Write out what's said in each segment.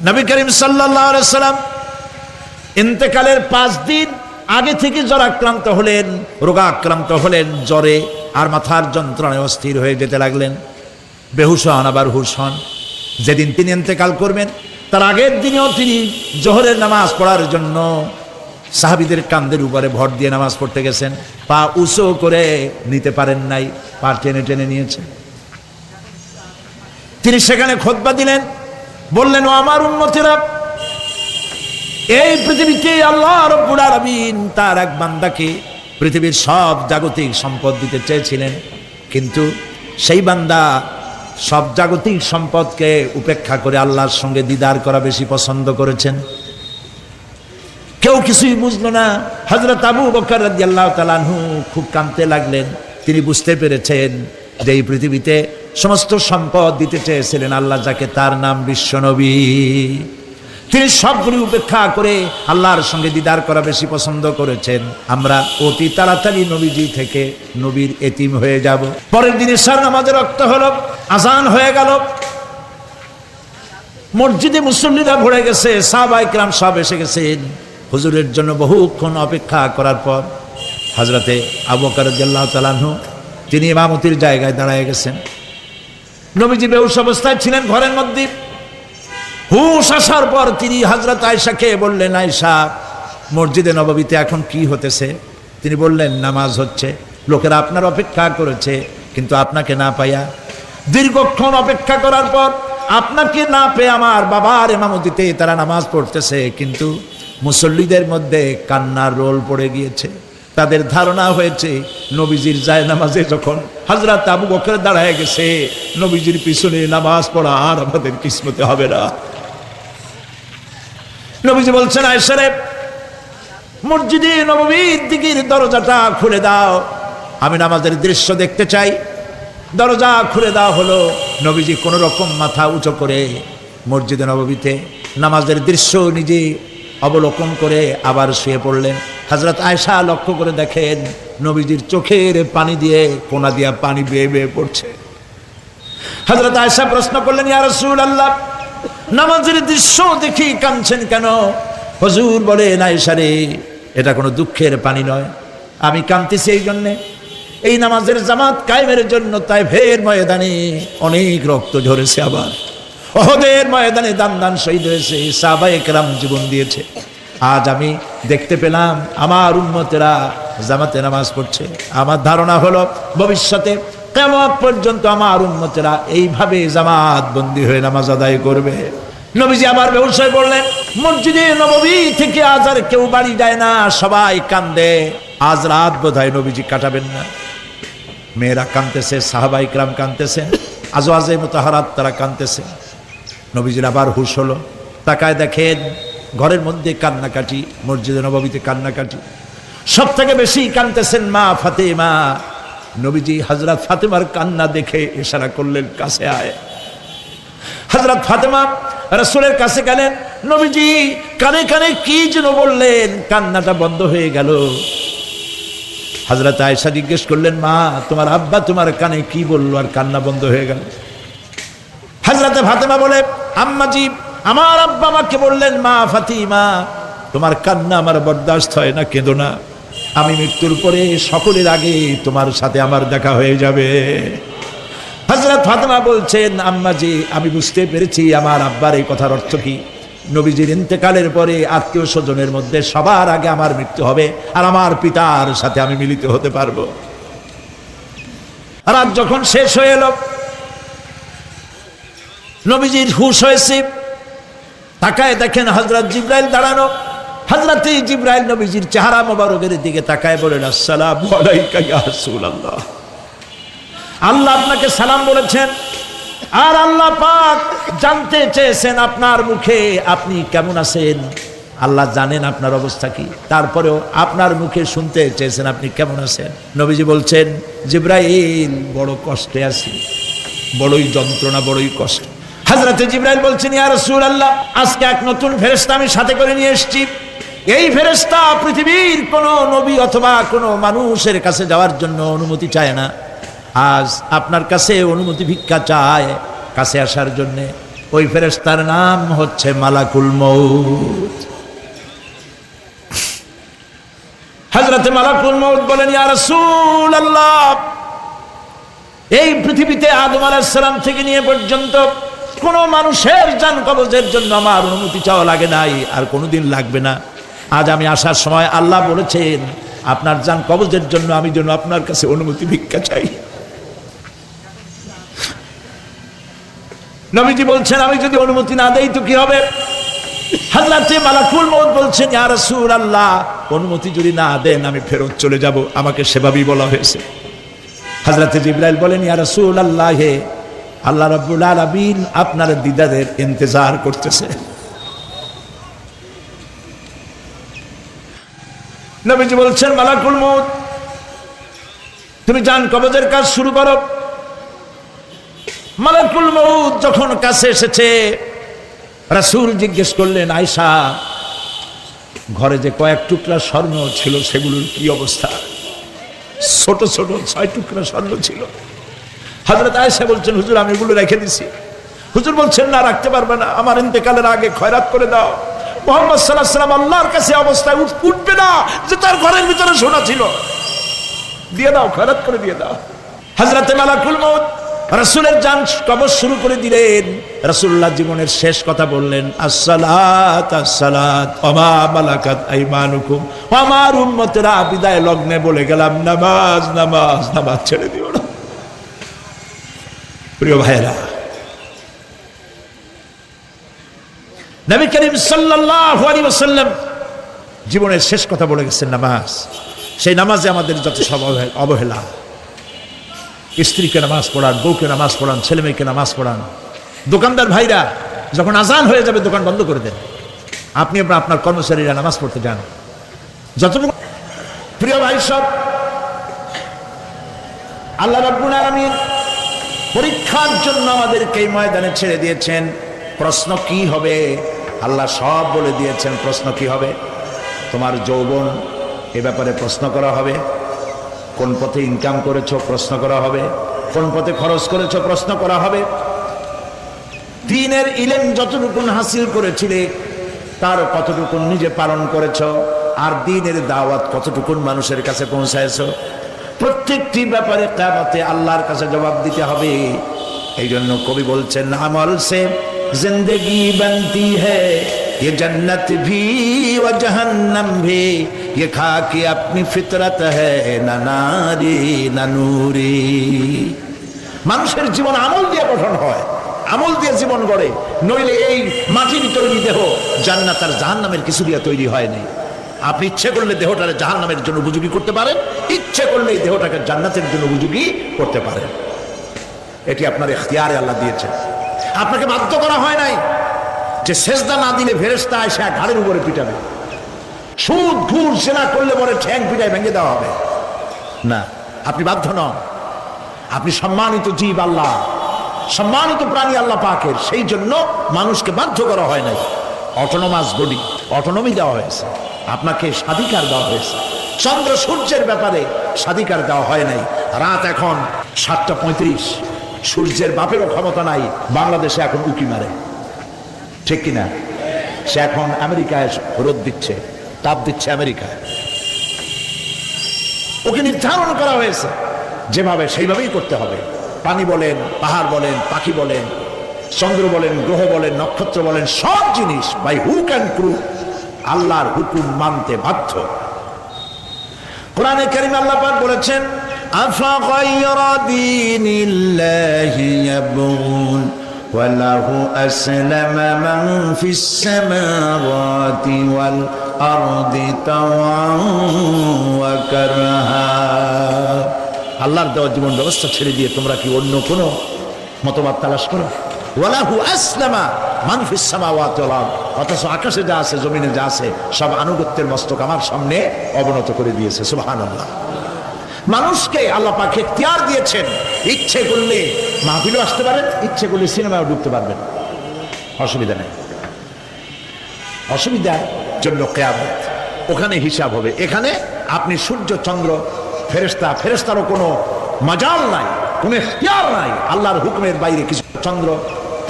নবী করিম সাল্লাল্লাহু আলাইহি সাল্লাম ইন্তেকালের ৫ দিন আগে থেকে জ্বরাক্রান্ত হলেন, রোগাক্রান্ত হলেন, জ্বরে আর মাথার যন্ত্রণায় অস্থির হয়ে যেতে লাগলেন। বেহুশ হন, আবার হুশ হন। যেদিন তিনি ইন্তেকাল করবেন তার আগের দিনেও তিনি জোহরের নামাজ পড়ার জন্য সাহাবীদের কাঁধের উপরে ভর দিয়ে নামাজ পড়তে গেছেন। পা উঁচু করে নিতে পারেন নাই, পা টেনে টেনে নিয়েছেন। তিনি সেখানে খুতবা দিলেন, বললেন, ও আমার উম্মতেরা, এই পৃথিবীতে আল্লাহ রাব্বুল আলামিন তার এক বান্দাকে পৃথিবীর সব জাগতিক সম্পদ দিতে চেয়েছিলেন, কিন্তু সেই বান্দা সব জাগতিক সম্পদকে উপেক্ষা করে আল্লাহর সঙ্গে দিদার করা বেশি পছন্দ করেছেন। কেউ কিছুই বুঝলো না। হযরত আবু বকর রাদিয়াল্লাহু তাআলা আনহু খুব কাঁদতে লাগলেন। তিনি বুঝতে পেরেছেন যে এই পৃথিবীতে সমস্ত সম্পদ দিতে চেয়েছিলেন আল্লাহ যাকে, তার নাম বিশ্বনবী। তিনি সবগুলি উপেক্ষা করে আল্লাহর সঙ্গে দিদার করা বেশি পছন্দ করেছেন। আমরা অতি তাড়াতাড়ি নবীজি থেকে নবীর এতিম হয়ে যাব। পরের দিন ইশার নামাজের রক্ত হলো, আজান হয়ে গেল, মসজিদে মুসল্লিরা ভরে গেছে, সাহাবায়ে কেরাম সব এসে গেছেন। হুজুরের জন্য বহুক্ষণ অপেক্ষা করার পর হযরতে আবু বকর রাদিয়াল্লাহু তাআলা আনহু তিনি ইমামতির জায়গায় দাঁড়ায় গেছেন। নবীজি বেহুশ অবস্থায় ছিলেন ঘরের মধ্যে। হুশ আসার পর তিনি হযরত আয়েশাকে বললেন, আয়েশা, মসজিদে নববীতে এখন কি হতেছে? তিনি বললেন, নামাজ হচ্ছে। লোকেরা আপনার অপেক্ষা করেছে, কিন্তু আপনাকে না পাইয়া দীর্ঘক্ষণ অপেক্ষা করার পর আপনাকে না পেয়ে আমার বাবার ইমামতিতে তারা নামাজ পড়তেছে, কিন্তু মুসল্লিদের মধ্যে কান্নার রোল পড়ে গিয়েছে। তাদের ধারণা হয়েছে নবীজির জায়নামাজে যখন হযরত আবু বকর দাঁড়ায় গেছে, নবীজির পিছনে নামাজ পড়া আর আমাদের কিসমতে হবে না। নবীজি বলছেন, আয়েশা রে, মসজিদে নববীর দিকের দরজাটা খুলে দাও, আমি নামাজের দৃশ্য দেখতে চাই। দরজা খুলে দেওয়া হলো। নবীজি কোনো রকম মাথা উঁচু করে মসজিদে নববীতে নামাজের দৃশ্য নিজে অবলোকন করে আবার শুয়ে পড়লেন। হযরত আয়েশা লক্ষ্য করে দেখেন নবীজির চোখের পানি দিয়ে কোনা দিয়া পানি বেয়ে বেয়ে পড়ছে। হযরত আয়েশা প্রশ্ন করলেন, ইয়া রাসূলুল্লাহ, নামাজের দৃশ্য দেখি কাঁদছেন কেন? হুজুর বলেন, আয়েশা রে, এটা কোনো দুঃখের পানি নয়, আমি কাঁদতেছি এই জন্যে, এই নামাজের জামাত কায়েমের জন্য তায়েফের ময়দানে অনেক রক্ত ঝরেছে, আবার উহুদের ময়দানে দান দান শহীদ হয়েছে, সাহাবায়ে কেরাম জীবন দিয়েছে। আজ আমি দেখতে পেলাম আমার উম্মতেরা জামাতে নামাজ পড়ছে। আমার ধারণা হলো ভবিষ্যতে কিয়ামত পর্যন্ত আমার উম্মতেরা এইভাবে জামাত বন্দী হয়ে নামাজ আদায় করবে। নবীজি আবার বেহুশ হয়ে পড়লেন। মসজিদে নববী থেকে আজ আর কেউ বাড়ি যায় না, সবাই কান্দে। আজ রাত বোধহয় নবীজি কাটাবেন না। মেয়েরা কাঁদতেছে, সাহাবায়ে কেরাম কাঁদতেছেন, আজওয়াজে মুতাহারাত তারা কাঁদতেছে। নবীজির আবার হুশ হলো, তাকায় দেখেন ঘরের মধ্যে কান্নাকাটি, মসজিদে নববীতে কান্নাকাটি। সব থেকে বেশি কাঁদতেছেন মা ফাতেমা। নবীজি হযরত ফাতেমার কান্না দেখে ইশারা করলেন, কাছে আয়। হযরত ফাতেমা রাসূলের কাছে গেলেন। নবীজি কানে কানে কি যেন বললেন, কান্নাটা বন্ধ হয়ে গেল। হযরত আয়েশা জিজ্ঞেস করলেন, মা, তোমার আব্বা তোমার কানে কি বললো আর কান্না বন্ধ হয়ে গেল? হযরত ফাতেমা বলে, আম্মাজি, আমার আব্বা আমাকে বললেন, মা ফাতিমা, তোমার কান্না আমার বরদাস্ত হয় না, কেঁদো না, আমি মৃত্যুর পরে সকলের আগে তোমার সাথে আমার দেখা হয়ে যাবে। হযরত ফাতেমা বলছেন, আম্মাজি, আমি বুঝতে পেরেছি আমার আব্বার এই কথার অর্থ কি। নবীজির ইন্তেকালের পরে আত্মীয় স্বজনের মধ্যে সবার আগে আমার মৃত্যু হবে, আর আমার পিতার সাথে আমি মিলিত হতে পারবো। রাত যখন শেষ হয়ে এলো, নবীজির হুশ হয়েছে। তাকায় দেখেন হযরত জিবরাইল দাঁড়ানো। হযরত জিবরাইল নবীজির চেহারা মোবারকের দিকে তাকায় বলেন, আসসালামু আলাইকা ইয়া রাসূলুল্লাহ। আল্লাহ আপনাকে সালাম বলেছেন, আর আল্লাহ পাক জানতে চেয়েছেন আপনার মুখে আপনি কেমন আছেন। আল্লাহ জানেন আপনার অবস্থা কি, তারপরেও আপনার মুখে শুনতে চেয়েছেন আপনি কেমন আছেন। নবীজি বলছেন, জিবরাইল, বড় কষ্টে আছি, বড়ই যন্ত্রণা, বড়ই কষ্ট। হযরত জিবরাইল বলছেন, ইয়া রাসূলুল্লাহ, আজকে এক নতুন ফেরেশতা আমি সাথে করে নিয়ে এসেছি। এই ফেরেশতা পৃথিবীর কোনো নবী অথবা কোনো মানুষের কাছে যাওয়ার জন্য অনুমতি চায় না। আজ আপনার কাছে অনুমতি ভিক্ষা চায় কাছে আসার জন্যে। ওই ফেরেশতার নাম হচ্ছে মালাকুল মউত। হযরত মালাকুল মউত বলেন, ইয়া রাসূলুল্লাহ, এই পৃথিবীতে আদম আলাইহিস সালাম থেকে নিয়ে পর্যন্ত কোন মানুষের জান কবজের জন্য আমার অনুমতি চাওয়া লাগে নাই, আর কোনোদিন লাগবে না। আজ আমি আসার সময় আল্লাহ বলেছেন আপনার জান কবজের জন্য আমি যেন আপনার কাছে অনুমতি ভিক্ষা চাই। নবীজি বলছেন আমি যদি অনুমতি না দেই তো কি হবে? হযরত মালাকুল মউত বলছেন, ইয়া রাসূলুল্লাহ, অনুমতি যদি না দেন আমি ফেরত চলে যাব। আমাকে সেভাবেই বলা হয়েছে। হযরত জিবরাইল বলেন, ইয়া রাসূলুল্লাহ, হে আল্লাহ রাব্বুল আলামিন আপনার দিদারের ইন্তজার করতেছে। নবীজি বলছেন, মালাকুল মউত, তুমি জান কবজের কাজ শুরু করো। মালাকুল মউত যখন কাছে এসেছে, রাসূল জিজ্ঞেস করলেন, আয়েশা, ঘরে যে কয়েক টুকরা স্বর্ণ ছিল সেগুলোর কি অবস্থা? ছোট ছোট 6 টুকরা স্বর্ণ ছিল। হযরত আয়েশা বলছেন, হুজুর আমি এগুলো রেখে দিছি। হুজুর বলছেন, না, রাখতে পারবে না, আমার ইন্তেকালের আগে খয়রাত করে দাও। মুহাম্মদ সাল্লাল্লাহু আলাইহি ওয়াসাল্লাম আল্লাহর কাছে অবস্থায় উঠবে না যে তার ঘরের ভিতরে সোনা ছিল, দিয়ে দাও, খয়রাত করে দিয়ে দাও। হযরত মালাকুল মউত রাসূলের জান কবজ শুরু করে দিলেন। রাসূলুল্লাহ জীবনের শেষ কথা বললেন, আসসালাত আসসালাত ওয়া মা মালাকাত আইমানুকুম। আমার উম্মতেরা বিদায় লগ্নে বলে গেলাম, নামাজ নামাজ নামাজ ছেড়ে দিও না। প্রিয় ভাইরা, নবী করিম সাল্লাল্লাহু আলাইহি ওয়াসাল্লাম জীবনের শেষ কথা বলে গেছেন নামাজ। সেই নামাজে আমাদের যত সব অবহেলা, স্ত্রীকে নামাজ পড়ান, বউকে নামাজ পড়ান, ছেলে মেয়েকে নামাজ পড়ান। দোকানদার ভাইরা যখন আজান হয়ে যাবে দোকান বন্ধ করে দেন, আপনি আপনার কর্মচারীরা নামাজ পড়তে যান। যতটুকু প্রিয় ভাই, সব আল্লাহ রাব্বুল আলামিন পরীক্ষার জন্য আমাদেরকে এই ময়দানে ছেড়ে দিয়েছেন। প্রশ্ন কি হবে আল্লাহ সব বলে দিয়েছেন। প্রশ্ন কি হবে? তোমার যৌবন, এ ব্যাপারে প্রশ্ন করা হবে। কোন পথে ইনকাম করেছো প্রশ্ন করা হবে। কোন পথে খরচ করেছো প্রশ্ন করা হবে। দ্বীনের ইলম যতটুকুন হাসিল করেছিলে তার কতটুকুন নিজে পালন করেছো, আর দ্বীনের দাওয়াত কতটুকুন মানুষের কাছে পৌঁছায়ছো, প্রত্যেকটি ব্যাপারে কিয়ামতে আল্লাহর কাছে জবাব দিতে হবে। এই জন্য কবি বলছেন, আমল সে জিंदगी बनती है ये जन्नत भी व जहन्नम भी ये खाकी अपनी फितरत है ना नारी ना नूरी। মানুষের জীবন আমল দিয়ে গঠন হয়, আমল দিয়ে জীবন গড়ে, নইলে এই মাটির তৈরি দেহ জান্নাত আর জাহান্নামের কিছু দিয়ে তৈরি হয়নি। আপনি ইচ্ছে করলে দেহটাকে জাহান্নামের জন্য উপযোগী করতে পারেন, ইচ্ছে করলে এই দেহটাকে জান্নাতের জন্য উপযোগী করতে পারেন। এটি আপনার ইখতিয়ারে আল্লাহ দিয়েছেন, আপনাকে বাধ্য করা হয় নাই যে সেজদা না দিলে ফেরেশতা এসে ঘাড়ের উপরে পিটাবে, সুদ ঘুষ জেনা করলে পরে ঠ্যাং পিটায় ভেঙে দেওয়া হবে না। আপনি বাধ্য নন, আপনি সম্মানিত জীব আল্লাহ, সম্মানিত প্রাণী আল্লাহ পাকের, সেই জন্য মানুষকে বাধ্য করা হয় নাই। অটোনোমাস বডি, অটোনমি দেওয়া হয়েছে, আপনাকে স্বাধিকার দেওয়া হয়েছে। চন্দ্র সূর্যের ব্যাপারে স্বাধিকার দেওয়া হয় নাই। রাত এখন 7:35, সূর্যের বাপেরও ক্ষমতা নাই বাংলাদেশে এখন উকি মারে, ঠিক কিনা? সে এখন আমেরিকায় রোদ দিচ্ছে, তাপ দিচ্ছে আমেরিকায়। ওকে নির্ধারণ করা হয়েছে যেভাবে সেইভাবেই করতে হবে। পানি বলেন, পাহাড় বলেন, পাখি বলেন, চন্দ্র বলেন, গ্রহ বলেন, নক্ষত্র বলেন, সব জিনিস বাই হুক অ্যান্ড ক্রুক আল্লাহর হুকুম মানতে বাধ্য। কোরআনে কারীমে আল্লাহ পাক বলেছেন, আফাগায়রা দীনিল্লাহি ইয়াবগুন ওয়া লাহু আসলামা মান ফিস সামাওয়াতি ওয়াল আরদি তাওআন ওয়া কারহা। আল্লাহর দেওয়া জীবন ব্যবস্থা ছেড়ে দিয়ে তোমরা কি অন্য কোনো মতবাদ তালাশ করো? ওয়ালাহু আসলামা মান ফিস সামাওয়াতি ওয়াল আরদ, অথচ আকাশে যা আছে জমিনে যা আছে সব আনুগত্যের মস্তক আমার সামনে অবনত করে দিয়েছে। সুবহানাল্লাহ। মানুষকে আল্লাহ পাক ইখতিয়ার দিয়েছেন, ইচ্ছে করলে মাহফিলে আসতে পারেন, ইচ্ছে করলে সিনেমায় ঢুকতে পারবেন, অসুবিধা নেই। অসুবিধার জন্য কিয়ামত, ওখানে হিসাব হবে। এখানে আপনি সূর্য চন্দ্র ফেরেশতা, ফেরেশতারও কোনো মাজাল নাই, কোনো ইখতিয়ার নাই। আল্লাহর হুকুমের বাইরে কিছু চন্দ্র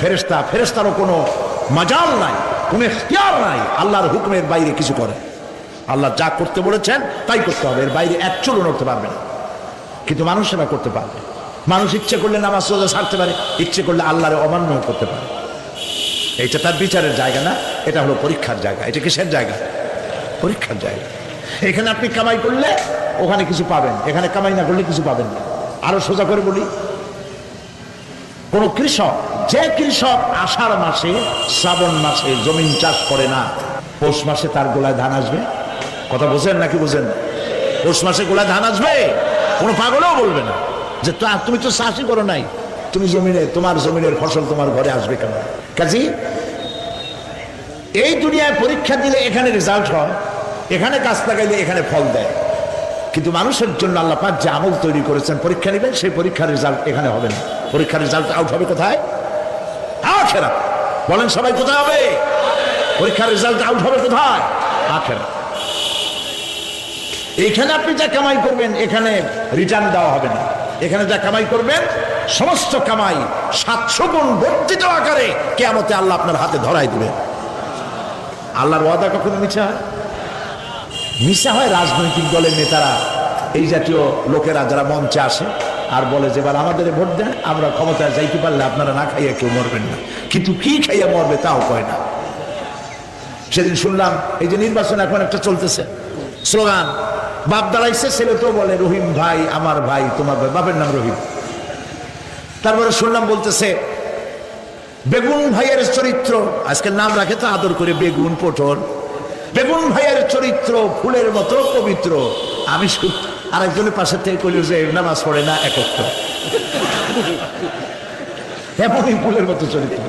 ফেরেশতারও কোনো মাজাল নাই, কোনো ইখতিয়ার নাই আল্লাহর হুকুমের বাইরে কিছু করে। আল্লাহ যা করতে বলেছেন তাই করতে হবে, এর বাইরে এক চুলও নড়তে পারবে না। কিন্তু মানুষ সেটা করতে পারবে। মানুষ ইচ্ছে করলে নামাজ রোজা ছাড়তে পারে, ইচ্ছে করলে আল্লাহর অমান্য করতে পারে। এটা তার বিচারের জায়গা না, এটা হলো পরীক্ষার জায়গা। এটা কিসের জায়গা? পরীক্ষার জায়গা। এখানে আপনি কামাই করলে ওখানে কিছু পাবেন, এখানে কামাই না করলে কিছু পাবেন না। আরো সোজা করে বলি, কোন কৃষক, যে কৃষক আষাঢ় মাসে শ্রাবণ মাসে জমিন চাষ করে না, পৌষ মাসে তার গোলায় ধান আসবে? কথা বোঝেন নাকি বোঝেন? পৌষ মাসে গোলায় ধান আসবে? কোনো পাগলও বলবে না যে তুমি তো চাষই করো নাই, তুমি জমিনে, তোমার জমিনের ফসল তোমার ঘরে আসবে কেন? কাজী এই দুনিয়ায় পরীক্ষা দিলে এখানে রেজাল্ট হয়, এখানে গাছ লাগাইলে এখানে ফল দেয়। কিন্তু মানুষের জন্য আল্লাহ পাক যে আমল তৈরি করেছেন, পরীক্ষা নেবেন, সেই পরীক্ষার রেজাল্ট এখানে হবে না। পরীক্ষার রেজাল্ট আউট হবে কোথায়? আখিরাত। বলেন সবাই, কোথায় হবে? পরীক্ষার রেজাল্ট আউট হবে কোথায়? আখিরাত। এখানে আপনি যা কামাই করবেন এখানে রিটার্ন দেওয়া হবে না। এখানে যা কামাই করবেন সমস্ত কামাই 700 গুণ বর্ধিত আকারে কিয়ামতে আল্লাহ আপনার হাতে ধরাই দিবেন। আল্লাহর ওয়াদা কখনো মিছা হয়? মিছা হয় রাজনৈতিক দলের নেতারা, এই জাতীয় লোকেরা যারা মঞ্চে আসে আর বলে যে এবার আমাদের ভোট দেন, আমরা ক্ষমতায় যাইতে পারলে আপনারা না খাইয়া কেউ মরবেন না। কিন্তু কি খাইয়া মরবে তাও কয় না। সেদিন শুনলাম এই যে নির্বাচন এখন একটা চলতেছে, স্লোগান বাপ দাঁড়াইছে, ছেলে তো বলে রহিম ভাই আমার ভাই, তোমার ভাই, বাপের নাম রহিম। তারপরে শুনলাম বলতেছে বেগুন ভাইয়ের চরিত্র, আজকের নাম রাখে তো আদর করে বেগুন পটল, বেগুন ভাইয়ের চরিত্র ফুলের মতো পবিত্র। আমি আরেকজনের পাশে থেকে কইল যে নামাজ পড়ে না একত্র, এমনই ফুলের মতো চরিত্র।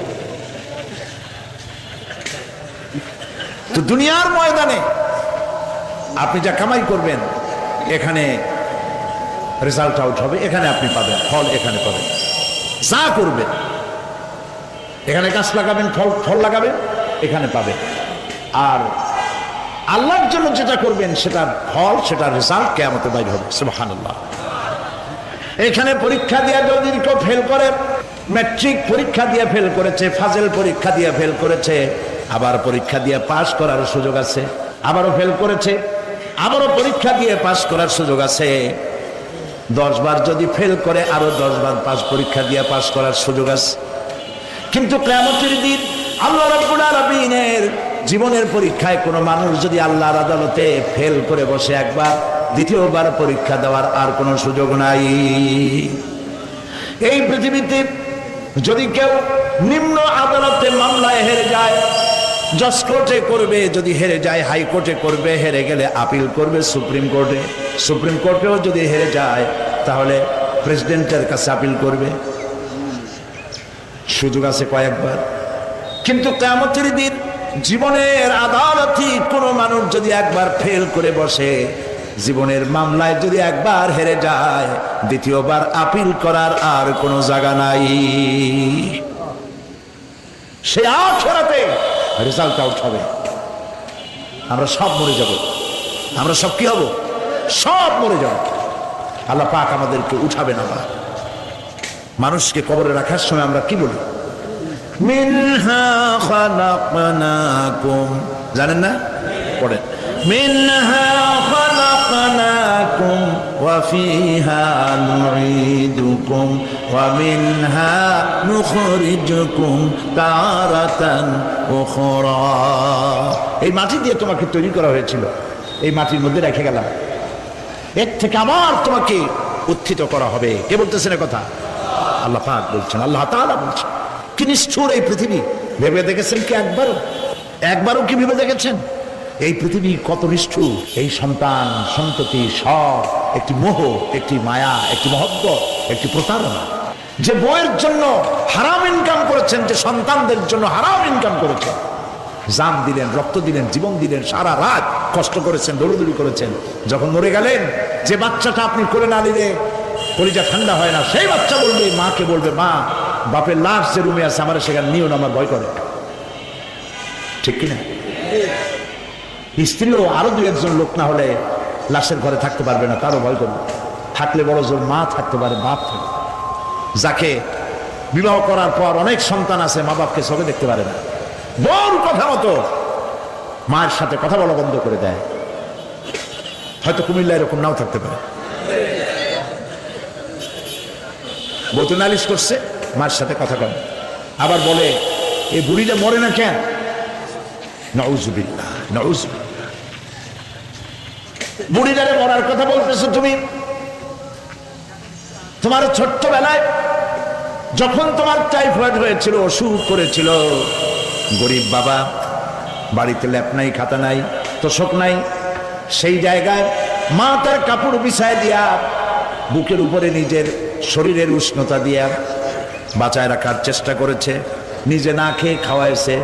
তো দুনিয়ার ময়দানে আপনি যা কামাই করবেন এখানে রেজাল্ট আউট হবে, এখানে আপনি পাবেন ফল, এখানে পাবেন। যা করবেন এখানে গাছ লাগাবেন, ফল লাগাবেন, এখানে পাবেন। আর আল্লাহর জন্য যেটা করবেন সেটার ফল, সেটার রেজাল্ট কিয়ামতে বাইর হবে। সুবহানাল্লাহ। এখানে পরীক্ষা দিয়ে যদি কেউ ফেল করে, ম্যাট্রিক পরীক্ষা দিয়ে ফেল করেছে, ফাজেল পরীক্ষা দিয়ে ফেল করেছে, আবার পরীক্ষা দিয়ে পাস করার সুযোগ আছে, আবারও ফেল করেছে, আবারও পরীক্ষা দিয়ে পাস করার সুযোগ আছে। 10 বার যদি ফেল করে আরো 10 বার পরীক্ষা দিয়ে পাস করার সুযোগ আছে। কিন্তু কিয়ামতের দিন আল্লাহ রাব্বুল আলামিনের জীবনের পরীক্ষায় কোনো মানুষ যদি আল্লাহর আদালতে ফেল করে বসে একবার, দ্বিতীয়বার পরীক্ষা দেওয়ার আর কোনো সুযোগ নাই। এই পৃথিবীতে যদি কেউ নিম্ন আদালতে মামলায় হেরে যায়, জজ কোর্টে করবে, যদি হেরে যায় হাইকোর্টে করবে, হেরে গেলে আপিল করবে সুপ্রিম কোর্টে, সুপ্রিম কোর্টেও যদি হেরে যায় তাহলে প্রেসিডেন্টের কাছে আপিল করবে। সুযোগ আছে কয়েকবার। কিন্তু কিয়ামতের দিন জীবনের আদালতে কোনো মানুষ যদি একবার ফেল করে বসে, জীবনের মামলায় যদি একবার হেরে যায়, দ্বিতীয়বার আপিল করার আর কোনো জায়গা নাই। সে আখিরাতে রেজাল্ট আউট হবে। আমরা সব মরে যাব, আমরা সব কি হব? সব মরে যাব। আল্লাহ পাক আমাদেরকে উঠাবে না। মানুষকে কবরে রাখার সময় আমরা কি বলি? মিনহা খালাকনাকুম, জানেন না? পড়েন, মিনহা খালাকনাকুম ওয়া ফিহা নুঈদুকুম ওয়া মিনহা নুখরিজুকুম তারাতান উখরা। এই মাটি দিয়ে তোমাকে তৈরি করা হয়েছিল, এই মাটির মধ্যে রেখে গেলাম, এর থেকে আবার তোমাকে উত্থিত করা হবে। কে বলতেছেন কথা? আল্লাহ পাক বলছেন, আল্লাহ তাআলা বলছেন। কি নিষ্ঠুর এই পৃথিবী! ভেবে দেখেছেন কি একবারও কি ভেবে দেখেছেন এই পৃথিবী কত নিষ্ঠুর? এই সন্তান সন্ততি সব একটি মোহ, একটি মায়া, একটি মহব্বত, একটি প্রতারণা। যে বইয়ের জন্য হারাম ইনকাম করেছেন, যে সন্তানদের জন্য হারাম ইনকাম করেছেন, জান দিলেন, রক্ত দিলেন, জীবন দিলেন, সারা রাত কষ্ট করেছেন, দৌড়দৌড়ি করেছেন, যখন মরে গেলেন, যে বাচ্চাটা আপনি করে না নিলে কলিজা ঠান্ডা হয় না, সেই বাচ্চা বলবে, মাকে বলবে, মা বাপের লাশ যে রুমে আছে আমার সেখানে নিও না, আমার ভয় করে। ঠিক কিনা? স্ত্রীও আরো 2-1 লোক না হলে লাশের ঘরে থাকতে পারবে না, তারও ভয় করবে। থাকলে বড় জোর মা থাকতে পারে, বাপ থাকে। যাকে বিবাহ করার পর অনেক সন্তান আছে মা বাপকে চোখে দেখতে পারে না, বড় কথা মতো মায়ের সাথে কথা বলা বন্ধ করে দেয়। হয়তো কুমিল্লা এরকম নাও থাকতে পারে। বউ তো নালিশ করছে, মার সাথে কথা কম, আবার বলে এই বুড়িটা মরে না কেন? নাউজুবিল্লাহ, নাউজুবিল্লাহ। বুড়িটারে মরার কথা বলতেছো তুমি? তোমার ছোট্টবেলায় যখন তোমার টাইফয়েড হয়েছিল, অসুখ করেছিল, গরিব বাবা, বাড়িতে ল্যাপ নাই, খাতা নাই, তোষক নাই, সেই জায়গায় মা তার কাপড় বিছায় দিয়া বুকের উপরে নিজের শরীরের উষ্ণতা দিয়া বাঁচায় রাখার চেষ্টা করেছে, নিজে না খেয়ে খাওয়াইছে,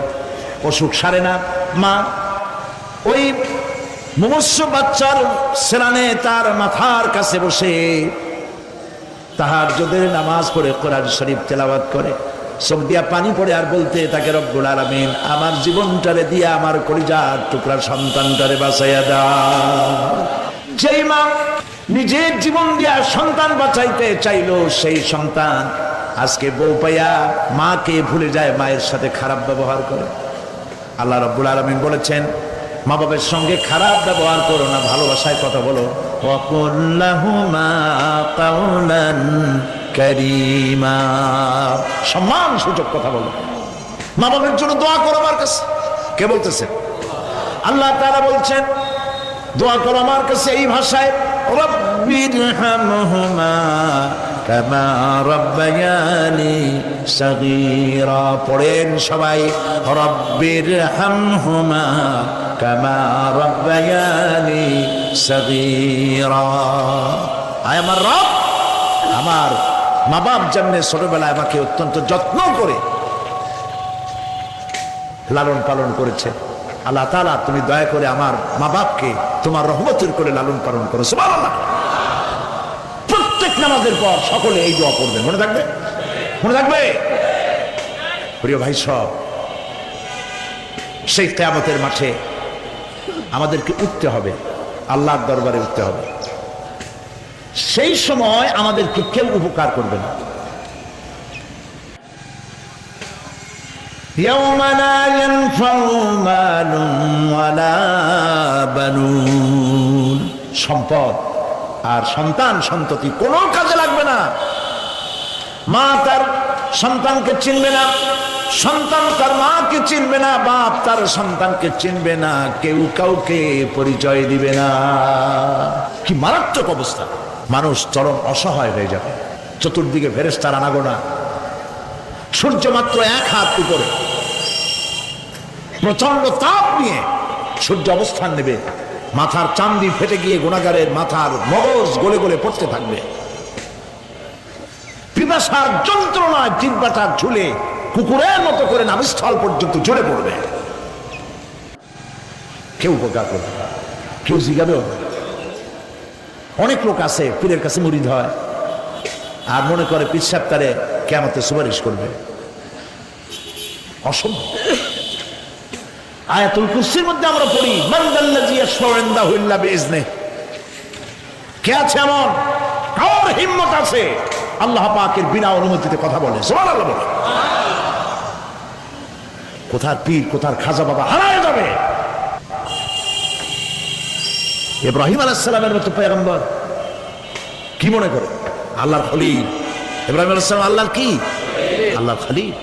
অসুখ সারে না। মা ওই মুমূর্ষু বাচ্চার সেরানে তার মাথার কাছে বসে তাহাজ্জুদের নামাজ পড়ে কোরআন শরীফ তেলাওয়াত করে, চোখ দিয়া পানি পড়ে আর বলতে তাকে, রব্বুল আলামিন আমার জীবনটারে দিয়া আমার কলিজার টুকরা সন্তানটারে বাঁচাইয়া দাও। যেই মা নিজের জীবন দিয়া সন্তান বাঁচাইতে চাইলো, সেই সন্তান আজকে বউ পাইয়া মাকে ভুলে যায়, মায়ের সাথে খারাপ ব্যবহার করে। আল্লাহ রাব্বুল আলামিন বলেছেন, মা বাবার সঙ্গে খারাপ ব্যবহার করো না, ভালোবাসায় কথা বলো। ওয়াকুল লাহুমা কাওলান কারীমা, সম্মান সূচক কথা বলো। মা বাবার জন্য দোয়া করো আমার কাছে। কে বলতেছে? আল্লাহ তাআলা বলছেন দোয়া করো আমার কাছে এই ভাষায়, রব্বিরহামহুমা কামা রাব্বায়ানি সাগীরা। পড়েন সবাই, রব্বিরহামহুমা কামা রাব্বায়ানি সাগীরা। আয় আমার রব, আমার মা বাপ যেমনি ছোটবেলায় আমাকে অত্যন্ত যত্ন করে লালন পালন করেছে, আল্লাহ তাআলা তুমি দয়া করে আমার মা বাপকে তোমার রহমতের করে লালন পালন করো। সুবহানাল্লাহ। প্রত্যেক নামাজের পর সকলে এই দোয়া করবেন, মনে থাকবে? মনে থাকবে? প্রিয় ভাই সব, সেই কিয়ামতের মাঠে আমাদেরকে উঠতে হবে, আল্লাহর দরবারে উঠতে হবে। সেই সময় আমাদেরকে কেউ উপকার করবে না। يوم لا ينفع مال ولا بنون, সম্পদ আর সন্তান সন্ততি কোনো কাজে লাগবে না। মা তার সন্তানকে চিনবে না, সন্তান তার মাকে চিনবে না, বাপ তার সন্তানকে চিনবে না, কেউ কাউকে পরিচয় দিবে না। কি মারাত্মক অবস্থা! মানুষ চরম অসহায় হয়ে যাবে। চতুর্দিকে ফেরেশতার আনাগোনা, সূর্য মাত্র 1 হাত উপরে, প্রচন্ড তাপ নিয়ে সূর্য অবস্থান নেবে, মাথার চান্দি ফেটে গিয়ে গুনাহগারের মাথার মগজ গলে গলে পড়তে থাকবে। পিপাসার যন্ত্রণায় জিহ্বাটা ঝুলে কুকুরের মতো করে নাভিস্থল পর্যন্ত ঝরে পড়বে। কেউ উপকার করবে, কেউ জিগাবেও। অনেক লোক আছে পীরের কাছে মুরিদ হয় আর মনে করে পীর সাহেব তারে কিয়ামতে সুপারিশ করবে। অসম্ভব। আয়াতুল কুরসির মধ্যে আমরা পড়ি, মান যাল্লাযী ইয়াশফাউ ইনদাহু ইল্লা বিইজনিহি। কে আছে এমন, কার হিম্মত আছে আল্লাহ পাকের বিনা অনুমতিতে কথা বলে? সুবহানাল্লাহ বলে। কোথার পীর, কোথার খাজা বাবা হারায় যাবে। ইব্রাহিম আলাইহিস সালামের মতো পয়গম্বর কি মনে করে? আল্লাহর খলিল। ইব্রাহিম আলাইহিস সালাম আল্লাহর কি? আল্লাহর খলিল।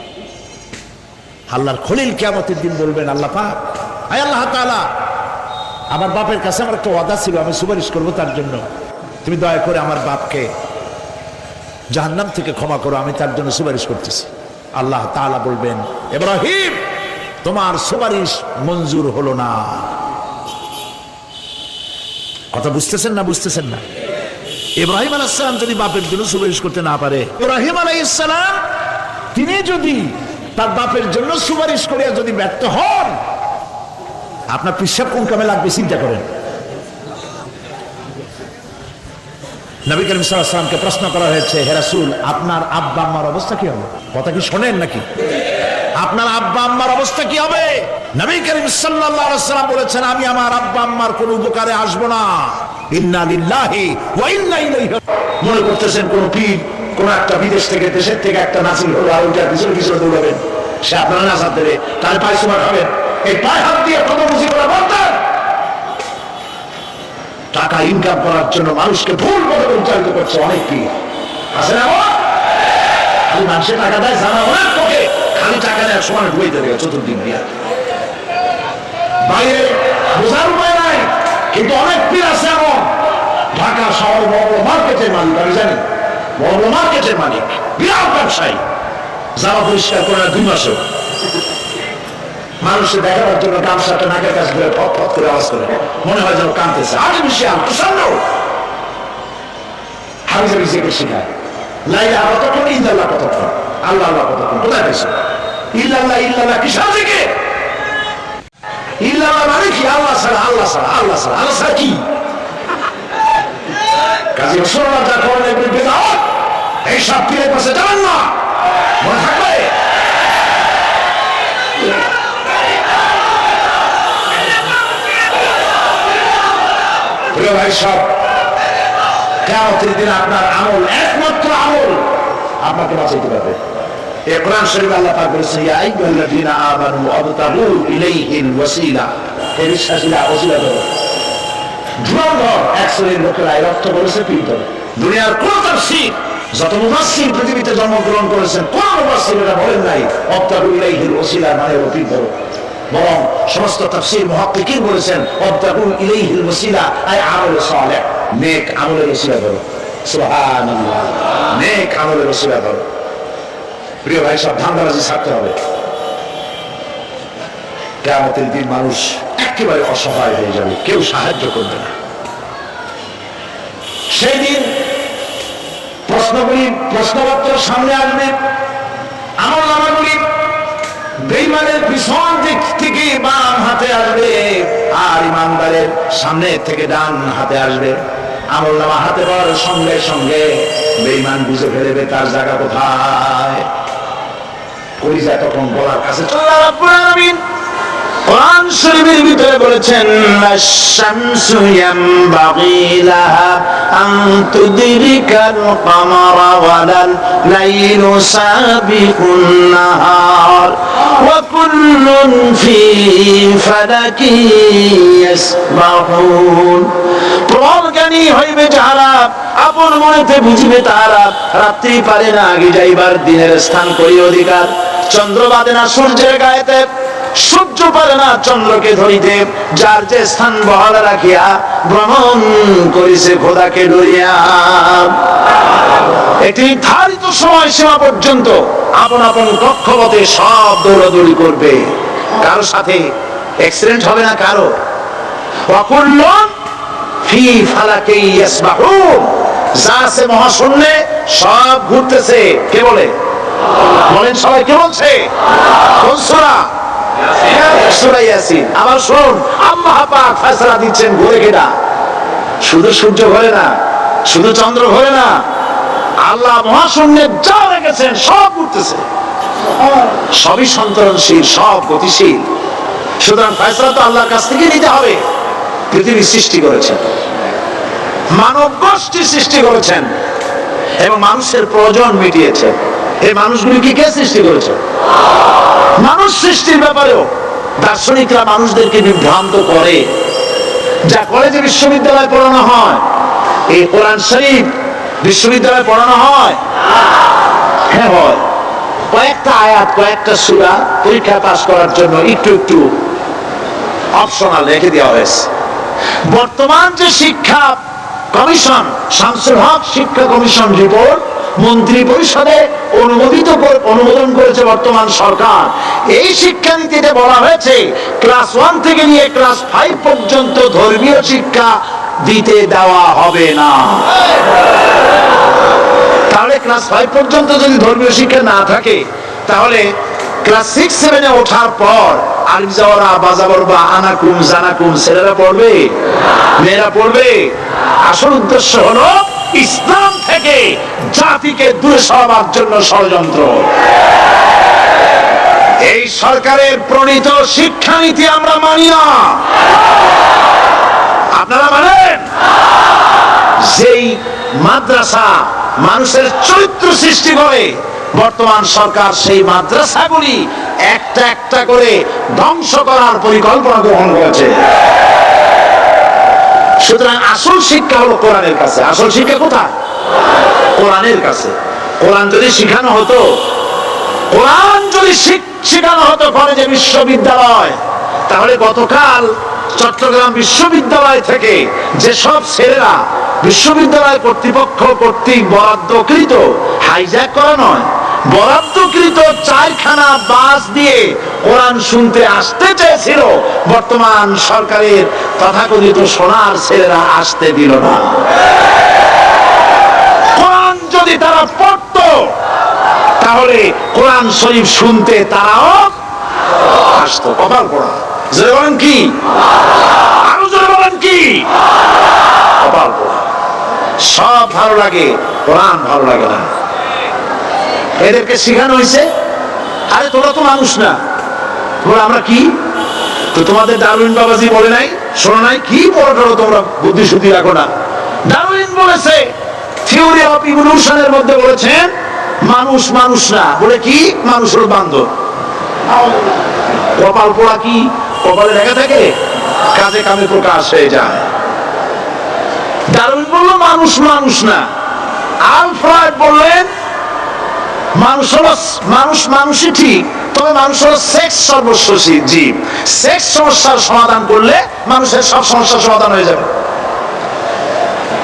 আল্লাহর খলিল কিয়ামতের দিন বলবেন, আল্লাহ পাক, আয় আল্লাহ তাআলা, আমার বাপের কাছে আমার একটা ওয়াদা ছিল, আমি সুপারিশ করবো তার জন্য, তুমি দয়া করে আমার বাপকে জাহান্নাম থেকে ক্ষমা করো, আমি তার জন্য সুপারিশ করতেছি। আল্লাহ তাআলা বলবেন, ইব্রাহিম তোমার সুপারিশ মঞ্জুর হলো না। কথা বুঝতেছেন না? বুঝতেছেন না? ইব্রাহিম আলাইহিস সালাম যদি বাপের জন্য সুপারিশ করতে না পারে, ইব্রাহিম আলাইহিস সালাম তিনি যদি তার বাপের জন্য সুপারিশ করিয়া যদি ব্যর্থ হন, আপনার পিসাব কোন কামে লাগবে চিন্তা করেন। নবী করিম সাল্লাল্লাহু আলাইহি ওয়াসাল্লামকে প্রশ্ন করা হয়েছে, হে রাসূল আপনার আব্বা আম্মার অবস্থা কি হবে? কথা কি শোনেন নাকি? আপনার আব্বা আম্মার অবস্থা কি হবে? নবী করিম সাল্লাল্লাহু আলাইহি ওয়াসাল্লাম বলেছেন, আমি আমার আব্বা আম্মার কোনো উপকারে আসবো না। ইন্না লিল্লাহি ওয়া ইন্না ইলাইহি। মনে করতেছেন কোন পীর কোন একটা বিদেশ থেকে দেশের থেকে একটা নাসিল হলো আর ওইটার পিছনে পিছনে দৌড়াবেন, সে আপনারা নাসার দেবে, তাহলে পারিশ্রমিক হবেন। এই পায়ে হাত দিয়ে কত মুসিবত বলতেন। টাকা ইনকাম করার জন্য মানুষকে ভুল পথে পরিচালিত করছে অনেক কি আছে না? খালি মানুষের টাকা দেয় জানা অনেক পক্ষে, খালি টাকা নেওয়ার সময় ঢুকাইতে দেবে চতুর্দিন দিয়া। বাইরে বোঝার উপায় নাই, কিন্তু অনেক পীর আছে এমন ঢাকা শহর বড় বড় মার্কেটের মালিক, আমি জানি বড় বড় মার্কেটের মালিক, বিরাট ব্যবসায়ী, জামা পরিষ্কার করে না 2 মাসেও মানুষের দেখাবার জন্য গামছাটা নাকের কাছে ধরে ফট ফট করে আওয়াজ করে, মনে হয় যেন কাঁদতেছে। আর্টিফিশিয়াল প্রচন্ড হাবিজাবি জিকির শিখায়। লাইলা কতক্ষণ, ইল্লাল্লাহ কতক্ষণ, আল্লাহ আল্লাহ কতক্ষণ, কোথায় পেয়েছে? ইল্লাল্লাহ ইল্লাল্লাহ কিসের জিকির? ইল্লাল্লাহ মানে কি? আল্লাহ ছাড়া, আল্লাহ ছাড়া, আল্লাহ ছাড়া, আল্লাহ ছাড়া কি? কাজী রাসূলুল্লাহ যা করেন এগুলো বিদআত, এই সব পীরের পাশে যাবেন না, মনে থাকবে। প্রিয় ভাই সব, কিয়ামতের দিন আপনার আমল, একমাত্র আমল আপনাকে বাঁচাইতে পারবে। এই কোরআন শরীফে আল্লাহ পাক বলেছেন, ইয়া আইয়ুহাল্লাযীনা আমানু আবতাগু ইলাইহিল ওয়াসিলা, হে বিশ্বাসীরা ওসিলা করো। ধুরন্ধর এক শ্রেণীর লোকেরা এর অর্থ বলেছে পীর ধরে। দুনিয়ার কোন তাফসীর, যত মুফাসসির পৃথিবীতে জন্মগ্রহণ করেছেন, কোন মুফাসসির এটা বলেন নাই আবতাগু ইলাইহিল ওসিলা মানে পীর ধরো। বরং সমস্ত তাফসীর মুহাক্কিকিন বলেছেন আবতাগু ইলাইহিল ওসিলা আই আমল সালেহ, নেক আমলের ওসিলা করো। সুবহানাল্লাহ, নেক আমলের ওসিলা করো। প্রিয় ভাই সব, ধান্দাবাজি ছাড়তে হবে। কিয়ামতের দিন মানুষ একেবারে অসহায় হয়ে যাবে, কেউ সাহায্য করবে না। সেই দিন প্রশ্নপত্র সামনে আসবে, আমলনামাগুলি বেঈমানের পিছন দিক থেকে বাম হাতে আসবে, আর ইমানদারের সামনে থেকে ডান হাতে আসবে। আমলনামা হাতে পাওয়ার সঙ্গে সঙ্গে বেঈমান বুঝে ফেলবে তার জায়গা কোথায়। কলিজা তখন বলার কাছে। আল্লাহ রাব্বুল আলামিন কোরআন শরীফের ভিতরে বলেছেন, আশ-শামসু ইয়ামবাগি লাহা আন তুদরিকাল কামারা ওয়ালাল লাইলু সাবিকুন নাহার ওয়া কুল্লুন ফি ফালাকিন ইয়াসবাহুন। প্রজ্ঞানী হইবে যাহারা, আপন মনেতে বুঝিবে তাহারা, রাত্রি পারে না আগে যাইবার, দিনের স্থান করি অধিকার। চন্দ্র বাদে না সূর্যের গায়েতে, সূর্য পারে না চন্দ্রকে ধরিতে, যার যে স্থান বহাল রাখিয়া ভ্রমণ করিছে খোদাকে ডরিয়া। একটি নির্ধারিত সময় সীমা পর্যন্ত আপন আপন কক্ষপথে সব দৌড়াদৌড়ি করবে, কারো সাথে অ্যাক্সিডেন্ট হবে না কারো। ওয়াকুল্লুন ফি ফালাকি ইয়াসবাহুন, যা আছে মহাশূন্যে সব ঘুরতেছে। কে বলে? বলেন সবাই, কে বলছে? কোন সূরা? সূরা ইয়াসিন। আবার শুনুন, আল্লাহ পাক ফয়সালা দিচ্ছেন ঘুরে কেডা? শুধু সূর্য ঘোরে না, শুধু চন্দ্র ঘোরে না, আল্লাহ মহাশূন্যে যা রেখেছেন সব ঘুরতেছে, সবই সন্তরণশীল, সব গতিশীল। সুতরাং ফয়সালা তো আল্লাহর কাছ থেকে নিতে হবে। পৃথিবী সৃষ্টি করেছেন, মানব গোষ্ঠী সৃষ্টি করেছেন এবং মানুষের প্রয়োজন মিটিয়েছেন। এই মানুষগুলিকে কে সৃষ্টি করেছে? মানুষ সৃষ্টির ব্যাপারেও দার্শনিকরা মানুষদেরকে বিভ্রান্ত করে। যা কলেজে বিশ্ববিদ্যালয়ে পড়ানো হয়, এই কোরআন শরীফ বিশ্ববিদ্যালয়ে পড়ানো হয়? হ্যাঁ হয়। কয়েকটা আয়াত, কয়েকটা সূরা পরীক্ষা পাস করার জন্য একটু একটু অপশনাল রেখে দেওয়া হয়েছে। বর্তমান যে শিক্ষা কমিশন, শামসুল হক শিক্ষা কমিশন রিপোর্ট মন্ত্রী পরিষদে অনুমোদন করেছে বর্তমান সরকার। এই শিক্ষানীতিতে বলা হয়েছে ক্লাস 1 থেকে নিয়ে ক্লাস 5 পর্যন্ত ধর্মীয় শিক্ষা দিতে দেওয়া হবে না। তাহলে ক্লাস 5 পর্যন্ত যদি ধর্মীয় শিক্ষা না থাকে, তাহলে ক্লাস 6-7 ওঠার পর আলিজাওয়ারা বাজাবর বা আনাকুম জানাকুম ছেলেরা পড়বে, মেয়েরা পড়বে। আসল উদ্দেশ্য হলো ইসলাম থেকে জাতিকে দূরে সরাবার জন্য ষড়যন্ত্র। এই সরকারের প্রণীত শিক্ষানীতি আমরা মানি না। আপনারা মানেন? যেই মাদ্রাসা মানুষের চরিত্র সৃষ্টি করে। বর্তমান সরকার সেই মাদ্রাসাগুলি একটা একটা করে ধ্বংস করার পরিকল্পনা গ্রহণ করেছে। সুতরাং আসল শিক্ষা হলো কোরআনের কাছে। আসল শিক্ষা কোথায়? কোরআনের কাছে। কোরআন যদি শিখানো হতো, কোরআন যদি শিখানো হতো কলেজে, বিশ্ববিদ্যালয়, তাহলে গতকাল চট্টগ্রাম বিশ্ববিদ্যালয় থেকে যেসব ছেলেরা বিশ্ববিদ্যালয় কর্তৃপক্ষ কর্তৃক বরাদ্দকৃত, হাইজ্যাক করা নয়, বরাদ্দকৃত 4খানা বাস দিয়ে কোরআন শুনতে আসতে চেয়েছিল, বর্তমান সরকারের তথাকথিত সোনার ছেলেরা আসতে দিল না। কোরআন যদি তারা পড়তো, তাহলে কোরআন শরীফ শুনতে তারাও আসতো। কপাল পড়া। জোরে বলেন কি? আরো জোরে বলেন কি? কপাল পড়া। সব ভালো লাগে, কোরআন ভালো লাগে না। এদেরকে শিখানো হয়েছে, আরে তোরা তো মানুষ না, তোমরা আমরা কি? তো তোমাদের ডারউইন বাবাজি বলে নাই, শোনো নাই? কি পড়ো তোমরা, বুদ্ধি শুদ্ধি রাখো না। ডারউইন বলেছে, থিওরি অফ ইভলিউশনের মধ্যে বলেছেন মানুষ মানুষ না, বলে কি? মানুষ হলো বান্দর। কপাল পোড়া কি? কপালে রেখে থাকে, কাজে কামে প্রকাশ হয়ে যায়। ডারউইন বলল মানুষ মানুষ না। আলফ্রেড বললেন মানুষ হলো মানুষই ঠিক, তবে মানুষ হলো সেক্স সর্বস্ব জীব। সেক্স সমস্যার সমাধান করলে মানুষের সব সমস্যার সমাধান হয়ে যাবে।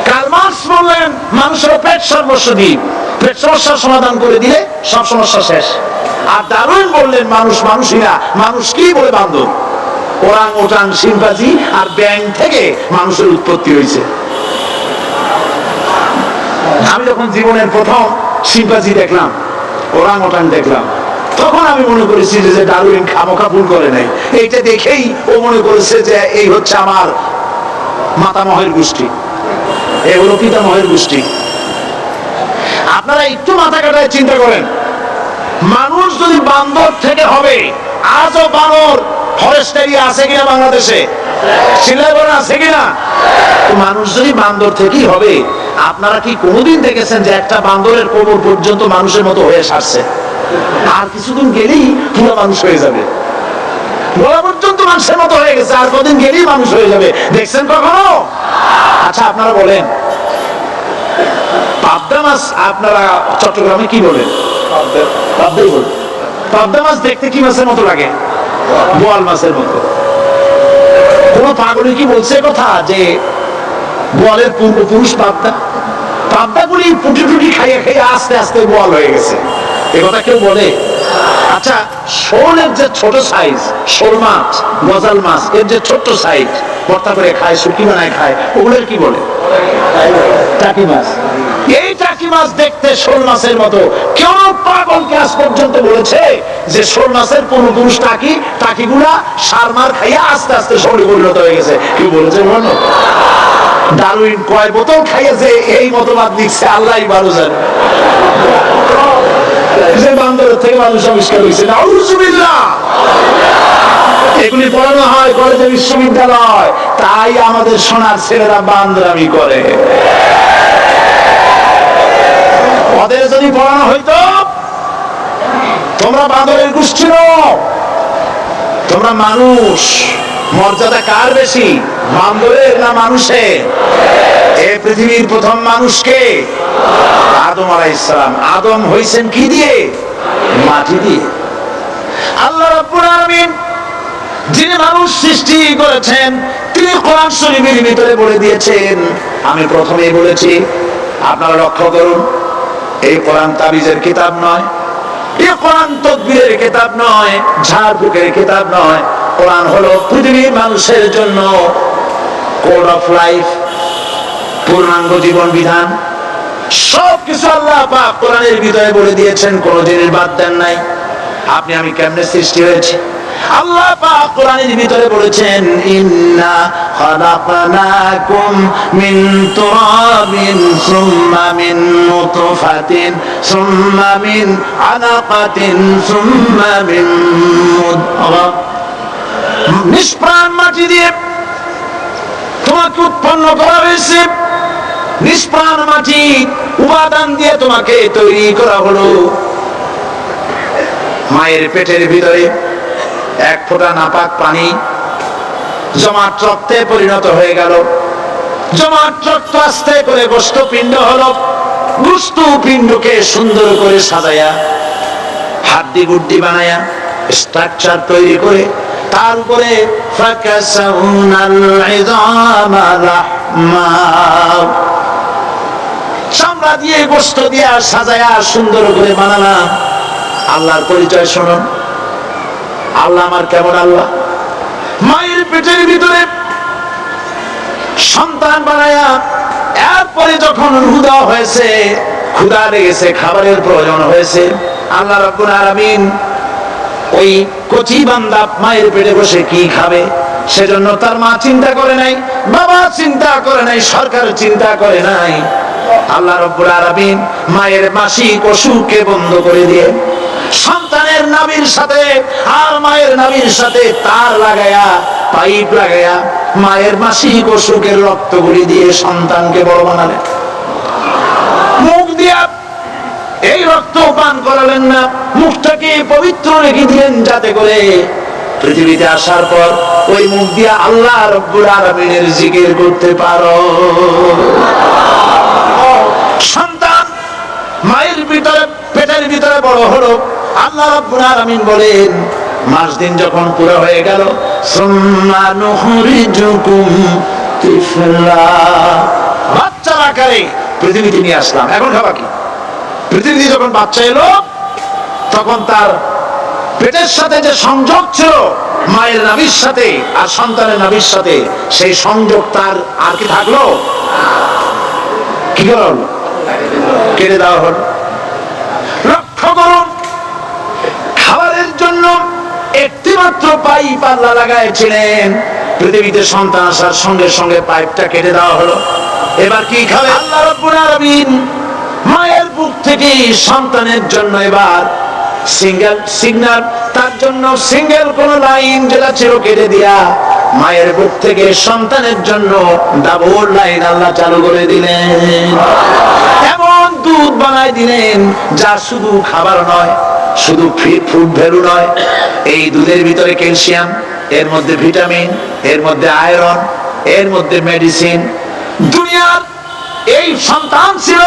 কার্ল মার্কস বললেন মানুষ হলো পেট সর্বস্ব জীব, পেট সমস্যার সমাধান করে দিলে সব সমস্যা শেষ। আর ডারউইন বললেন মানুষ মানুষই না, মানুষ কি? বলে বান্দর। ওরাং ওটাং শিম্পাঞ্জি আর ব্যাং থেকে মানুষের উৎপত্তি হয়েছে। আমি যখন জীবনের প্রথম শিম্পাঞ্জি দেখলাম, ওরাং ওটাং দেখলাম, তখন আমি মনে করেছি যে ডারউইন খামোখা ভুল করে নাই। এইটা দেখেই ও মনে করেছে যে এই হচ্ছে আমার মাতামহের গোষ্ঠী, এই হলো পিতামহের গোষ্ঠী। আপনারা একটু মাথা কাটায় চিন্তা করেন, মানুষ যদি বান্দর থেকে হবে, আজও বানর ফরেস্ট এরিয়া আছে কিনা বাংলাদেশে? সিলেবন আছে কিনা? মানুষ যদি বান্দর থেকেই হবে, আপনারা কি কোনোদিন দেখেছেন যে একটা বান্দরের কোমর পর্যন্ত মানুষের মতো হয়ে সারছে? আর কিছুদিন গেলেই পুরো মানুষ হয়ে যাবে, গলা পর্যন্ত মানুষের মতো হয়ে গেছে, আর কদিন গেলেই মানুষ হয়ে যাবে। দেখছেন কখনো? আচ্ছা আপনারা বলেন, পাবদা মাছ আপনারা চট্টগ্রামে কি বলেন? পাবদাই বলেন। পাবদা মাছ দেখতে কি মাছের মতো লাগে? বোয়াল মাছের মতো। কোন পাগলি কি বলছে কথা যে বোয়ালের পূর্বপুরুষ পাবদা? পাবদাগুলি পুটি টুটি খাইয়ে খাইয়ে আস্তে আস্তে বোয়াল হয়ে গেছে, এ কথা কেউ বলে? আচ্ছা, শোলের যে ছোট সাইজ, শোল মাছ, গজাল মাছ, এর যে ছোট্ট সাইজ ভর্তা করে খায়, শুটকি বানায় খায়, ওগুলোর কি বলে? টাকি মাছ। এই টাকি মাছ দেখতে শোল মাছের মতো। কেউ পাগলকে আজ পর্যন্ত বলেছে যে শোল মাছের পূর্বপুরুষ টাকি, টাকিগুলা সার মার খাইয়া আস্তে আস্তে শোলে পরিণত হয়ে গেছে? কেউ বলেছে? বলো। ডারউইন কয় বোতল খাইয়েছে এই মতবাদ লিখছে, আল্লাহই ভালো জানে। যে বান্দরের থেকে মানুষ আবিষ্কার হয়েছে, নাউজুবিল্লাহ। এগুলি পড়ানো হয় কলেজে, বিশ্ববিদ্যালয়, তাই আমাদের সোনার ছেলেরা বান্দরামি করে। ওদের যদি পড়ানো হইতো তোমরা বান্দরের গোষ্ঠী নও, তোমরা মানুষ, মর্যাদা কার বেশি, বান্দরের না মানুষের? এই পৃথিবীর প্রথম মানুষকে আদম আলাইহিস সালাম। আদম হইছেন কি দিয়ে? মাটি দিয়ে। আল্লাহ রাব্বুল আলামিন যিনি মানুষ সৃষ্টি করেছেন, তিনি কোরআন শরীফের ভিতরে বলে দিয়েছেন। আমি প্রথমেই বলেছি, আপনারা লক্ষ্য করুন, এই কোরআন তাবিজের কিতাব নয়, এই কোরআন তদবিরের কিতাব নয়, ঝাড়ফুঁকের কিতাব নয়। কোরআন হলো পৃথিবীর মানুষের জন্য কোড অফ লাইফ, পূর্ণাঙ্গ জীবন বিধান। সবকিছু আল্লাহ পাক কোরআনের ভিতরে বলে দিয়েছেন, কোন জিনিস বাদ দেন নাই। আপনি আমি কেমনে সৃষ্টি হয়েছে আল্লাহ পাক কোরআনের ভিতরে বলেছেন, ইন্না খালাকনাকুম মিন তুরাবিন সুম্মা মিন নুতফাতিন সুম্মা মিন আলাকাতিন সুম্মা মিন মুদঘাহ। নিষ্প্রাণ মাটি দিয়ে তোমাকে উৎপন্ন করা হয়েছে। নিষ্প্রাণ মাটি উপাদান দিয়ে তোমাকে তৈরি করা হলো। মায়ের পেটের ভিতরে এক ফোঁটা নাপাক পানি জমাট রক্তে পরিণত হয়ে গেল। জমাট রক্ত আস্তে করে গোশতপিণ্ড হলো। গোশতপিণ্ডকে সুন্দর করে সাজায়া হাড্ডি গুড্ডি বানায়া স্ট্রাকচার তৈরি করে তার উপরে ফাকাসাউনাল ইযামা লাহমা, চামড়া দিয়ে গোশত দিয়া সাজায়া সুন্দর করে বানালাম। আল্লাহর পরিচয় শুনুন, আল্লাহ আমার কেমন আল্লাহ। মায়ের পেটের ভিতরে সন্তান বানায়া এরপরে যখন রূহ দেওয়া হয়েছে, ক্ষুধা লেগেছে, খাবারের প্রয়োজন হয়েছে, আল্লাহ রাব্বুল আলামিন ওই কচি বান্দা মায়ের পেটে বসে কি খাবে সেজন্য তার মা চিন্তা করে নাই, বাবা চিন্তা করে নাই, সরকার চিন্তা করে নাই। আল্লাহ রাব্বুল আলামিন মায়ের মাসিক অসুখকে বন্ধ করে দিয়ে সন্তানের নাভির সাথে আর মায়ের নাভির সাথে তার লাগায়া, পাইপ লাগায়া মায়ের মাসিক অসুখের রক্তগুলি দিয়ে সন্তানকে বড় বানালেন। মুখ দিয়া এই রক্ত পান করালেন না, মুখটাকে পবিত্র রেখে দিলেন যাতে করে পৃথিবীতে আসার পর ওই মুখ দিয়া আল্লাহ রাব্বুল আলামিনের জিকির করতে পারো। সন্তান মায়ের ভিতরে পেটের ভিতরে বড় হলো। আল্লাহ রাব্বুল আলামিন বলেন মাস দিন যখন পুরো হয়ে গেল, সুম্মা নুখরিজুকুম তিফলা, বাচ্চার আকারে পৃথিবীতে নিয়ে আসলাম। এখন খাবা কি? পৃথিবীতে যখন বাচ্চা এলো তখন তার পেটের সাথে যে সংযোগ ছিল মায়ের নাভির সাথে আর সন্তানের নাভির সাথে, সেই সংযোগ তার আর কি থাকলো? কি করল? কেটে দেওয়া হল। লক্ষ্য করুন, খাবারের জন্য একটি মাত্র পাইপ আল্লাহ লাগাইছিলেন, পৃথিবীতে সন্তান আসার সঙ্গে সঙ্গে পাইপটা কেটে দেওয়া হলো। এবার কি খাবে? আল্লাহ রাব্বুল আলামিন মায়ের বুক থেকে সন্তানের জন্য এবার সিঙ্গেল সিগন্যাল, তার জন্য সিঙ্গেল কোন লাইন যেটা ছিল কেটে দিয়া মায়ের বুক থেকে সন্তানের জন্য ডাবল লাইন আল্লাহ চালু করে দিলেন। এমন দুধ বানাই দিলেন যা শুধু খাবার নয়, শুধু ফুড ভ্যালু নয়, এই দুধের ভিতরে ক্যালসিয়াম, এর মধ্যে ভিটামিন, এর মধ্যে আয়রন, এর মধ্যে মেডিসিন। দুনিয়ার এই সন্তান ছিল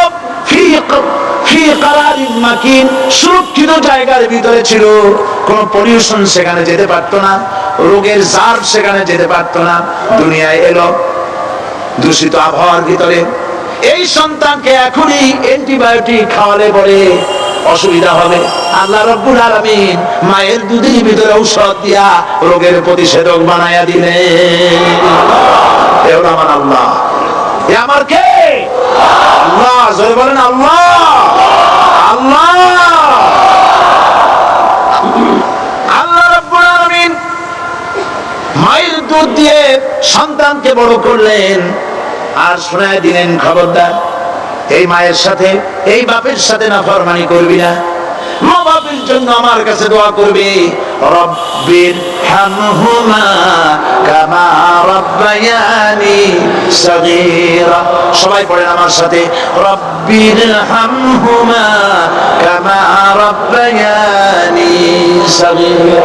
সুরক্ষিত জায়গার ভিতরে ছিল, কোন পলিউশন সেখানে যেতে পারতো না, রোগের জার সেখানে যেতে পারতো না। দুনিয়ায় এলো দূষিত আবহাওয়ার ভিতরে, এই সন্তানকে এখনই অ্যান্টিবায়োটিক খাওয়ালে পরে অসুবিধা হবে। আল্লাহ রাব্বুল আলামিন মায়ের দুধের ভিতরে ঔষধ দিয়া রোগের প্রতিষেধক বানায়া দিলেন। এ হলো আমার আল্লাহ। এ আমার কে? আল্লাহ। জোরে বলেন আল্লাহ। আল্লাহ আল্লাহ রাব্বুল আলামিন মায়ের দুধ দিয়ে সন্তানকে বড় করলেন আর শোনায় দিলেন, খবরদার এই মায়ের সাথে, এই বাপের সাথে নাফরমানি করবি না। মা বাপের জন্য আমার কাছে দোয়া করবি, রব্বির হামহুমা কামা রাব্বায়ানি সগীরা। সবাই পড়েন আমার সাথে, রব্বির হামহুমা কামা রাব্বায়ানি সগীরা।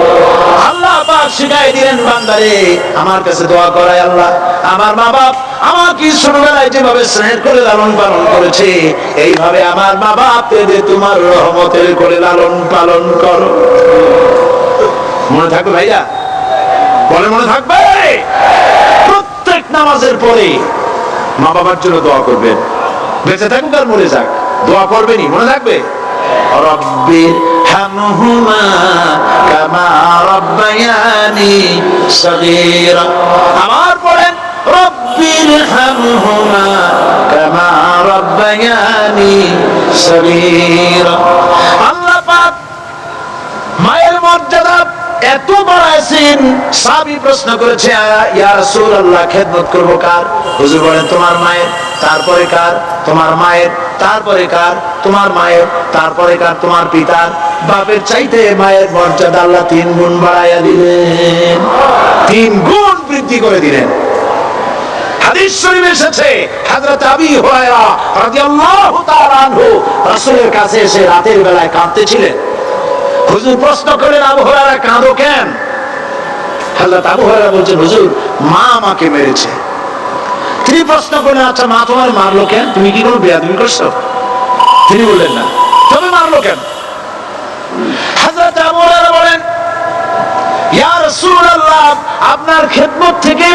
আল্লাহ পাক শিখাই দিলেন বান্দারে আমার কাছে দোয়া করায়, আল্লাহ আমার মা বাপ আমাকে ছোটবেলায় যেভাবে স্নেহ করে লালন পালন করেছে, এইভাবে আমার মা বাপকে তোমার রহমতের করে লালন পালন করো। মনে থাকবে ভাইয়া? বলে মনে থাকবে? প্রত্যেক নামাজের পরে মা বাবার জন্য দোয়া করবেন, বেঁচে থাকুক আর মরে যাক, দোয়া করবেনই। মনে থাকবে? রব্বির হামহুমা কামা রাব্বায়ানি সগীরা। আমার পড়েন, রব্বির হামহুমা কামা রাব্বায়ানি সগীরা। আল্লাহ পাক মায়ের মর্যাদা এত বাড়াইছেন, সাহাবী প্রশ্ন করেছে, ইয়া রাসূলুল্লাহ খেদমত করব কার? হুজুর বলেন তোমার মায়ের, তারপরে কার? তোমার মায়ের, তারপরে কার? তোমার মায়ের, তারপরে কার? তোমার পিতার। বাপের চাইতে মায়ের মর্যাদা আল্লাহ 3 গুণ বাড়াইয়া দিলেন, 3 গুণ বৃদ্ধি করে দিলেন। হাদিস শরীফে এসেছে হযরত আবী হুরায়রা রাদিয়াল্লাহু তাআলা আনহু রাসূলের কাছে এসে রাতের বেলায় কাঁদতেছিলেন। হুজুর প্রশ্ন করলেন, আবু হুরায়রা কাঁদো কেন? হযরত আবু হুরায়রা বলছেন, হুজুর মা আমাকে মেরেছে। তিনি প্রশ্ন করলেন, আচ্ছা মা তোমার মারলো কেন? তুমি কি কোনো বেয়াদবি করছো? তিনি বললেন না। তবে মারলো কেন? হযরত আবু হুরায়রা বলেন, ইয়া রাসূলুল্লাহ, আপনার খেদমত থেকে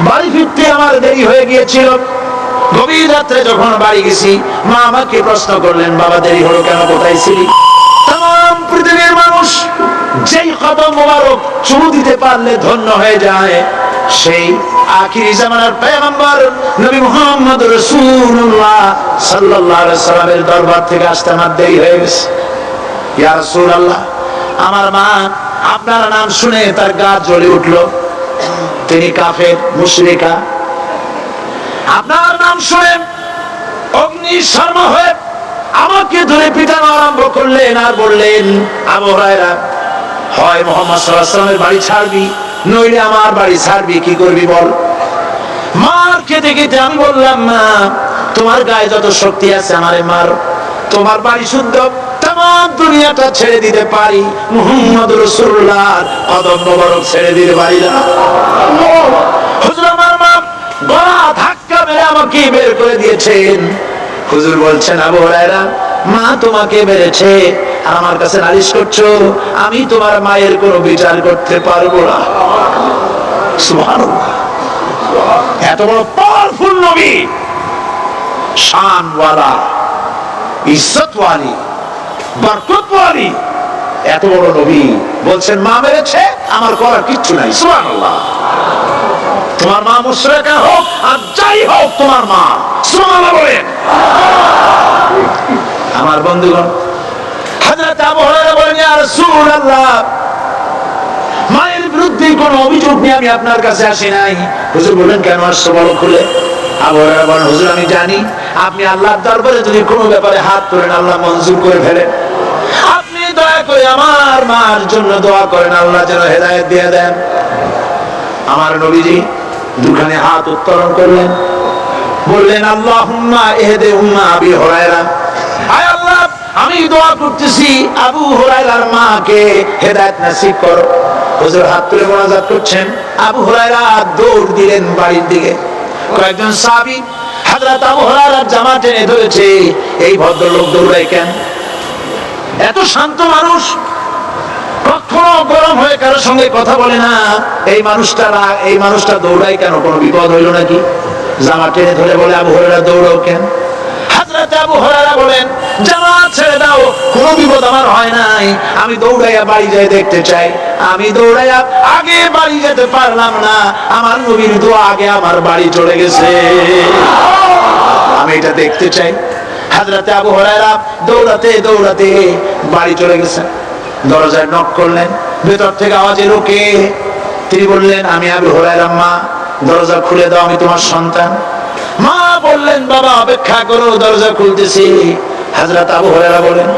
বাড়ি ফিরতে আমার দেরি হয়ে গিয়েছিল। গভীর রাত্রে যখন বাড়ি গেছি, মা আমাকে প্রশ্ন করলেন, বাবা দেরি হলো কেন, কোথায় ছিলি? তাম পৃথিবীর মানুষ যেই কদম মোবারক চুমু দিতে পারলে ধন্য হয়ে যায়, সেই আখিরি জামানার পয়গম্বর নবী মুহাম্মদ রাসূলুল্লাহ সাল্লাল্লাহু আলাইহি সাল্লামের দরবার থেকে আসতে আমার দেরি হয়ে গেছে। ইয়া রাসূলুল্লাহ, আমার মা আপনার নাম শুনে তার গা জ্বলে উঠলো। তিনি কাফের, মুশরিকা। আপনার নাম শুনে অগ্নি শর্মা হয়ে আমাকে ধরে পিটানো আরম্ভ করলেন আর বললেন, আবু হুরায়রা, হয় মুহাম্মদ সাল্লাল্লাহু আলাইহি ওয়াসাল্লামের বাড়ি ছাড়বি, নইলে আমার বাড়ি ছাড়বি, কি করবি বল? মার খেতে খেতে আমি বললাম, মা তোমার গায়ে যত শক্তি আছে আমারে মার, তোমার বাড়ি শুদ্ধ, তাম দুনিয়াটা ছেড়ে দিতে পারি, মুহাম্মদ রাসূলুল্লাহর কদম মোবারক ছেড়ে দিতে পারি না। হুজুর আমার মা গলা ধাক্কা মেরে আমাকে বের করে দিয়েছেন। হুজুর বলছেন, আবু হুরায়রা, মা তোমাকে মেরেছে আর আমার কাছে নালিশ করছো, আমি তোমার মায়ের কোনো বিচার করতে পারবো না। সুবহানাল্লাহ, এত বড় পাওয়ারফুল নবী, শানওয়ালা, ইজ্জতওয়ালি, বরকতওয়ালি, এত বড় নবী বলছেন মা মেরেছে, আমার করার কিচ্ছু নাই। সুবহানাল্লাহ। তোমার মা মুশরিকা হোক আর যাই হোক, তোমার মা। সুবহানাল্লাহ বলেন। আমার বন্ধুগণ, হযরত আবু হুরায়রা বলেন, ইয়া রাসূলুল্লাহ, মায়ের বিরুদ্ধে কোনো অভিযোগ নিয়ে আমি আপনার কাছে আসি নাই। হুজুর বললেন, কেন আসছো বলো খুলে? আবু হুরায়রা বলেন, হুজুর আমি জানি আপনি আল্লাহর দরবারে যদি কোনো ব্যাপারে হাত তোলেন আল্লাহ মঞ্জুর করে ফেলেন। আপনি দয়া করে আমার মার জন্য দোয়া করেন, আল্লাহ যেন হেদায়েত দিয়ে দেন। আমার নবীজি দুখানে হাত উত্তোলন করলেন, বললেন, আল্লাহুম্মা ইহদি উম্মা আবি হুরায়রা, আয় আল্লাহ আমি দোয়া করতেছি আবু হুরায়রার মাকে হেদায়েত নসিব করো। হুজুর হাত তুলে মোনাজাত করছেন, আবু হুরায়রা দৌড় দিলেন বাড়ির দিকে। কয়েকজন সাহাবী হযরত আবু হুরায়রার জামা টেনে ধরেছে, এই ভদ্রলোক দৌড়ায় কেন? এত শান্ত মানুষ, কখনো গরম হয়ে কারোর সঙ্গে কথা বলে না, এই মানুষটা দৌড়ায় কেন? কোনো বিপদ হইল নাকি? জামা টেনে ধরে বলে, আবু হুরায়রা দৌড়াও কেন? হযরত আবু হুরায়রা বলেন, জামা ছেড়ে দাও, কোনো বিপদ আমার হয় নাই, আমি দৌড়াইয়া বাড়ি যাই দেখতে চাই। আমি দৌড়াইয়া আগে বাড়ি যেতে পারলাম না, আমার নবীর দোয়া আগে আমার বাড়ি চলে গেছে, আমি এটা দেখতে চাই। হযরত আবু হুরায়রা দৌড়াতে দৌড়াতে বাড়ি চলে গেছেন। দরজায় নক করলেন, ভেতর থেকে আওয়াজ এলো, কে? তিনি বললেন, আমি আবু হুরায়রা, মা দরজা খুলে দাও, আমি তোমার সন্তান। মা বললেন, বাবা অপেক্ষা করো, দরজা খুলতেছি। হযরত আবু হুরায়রা বলেন,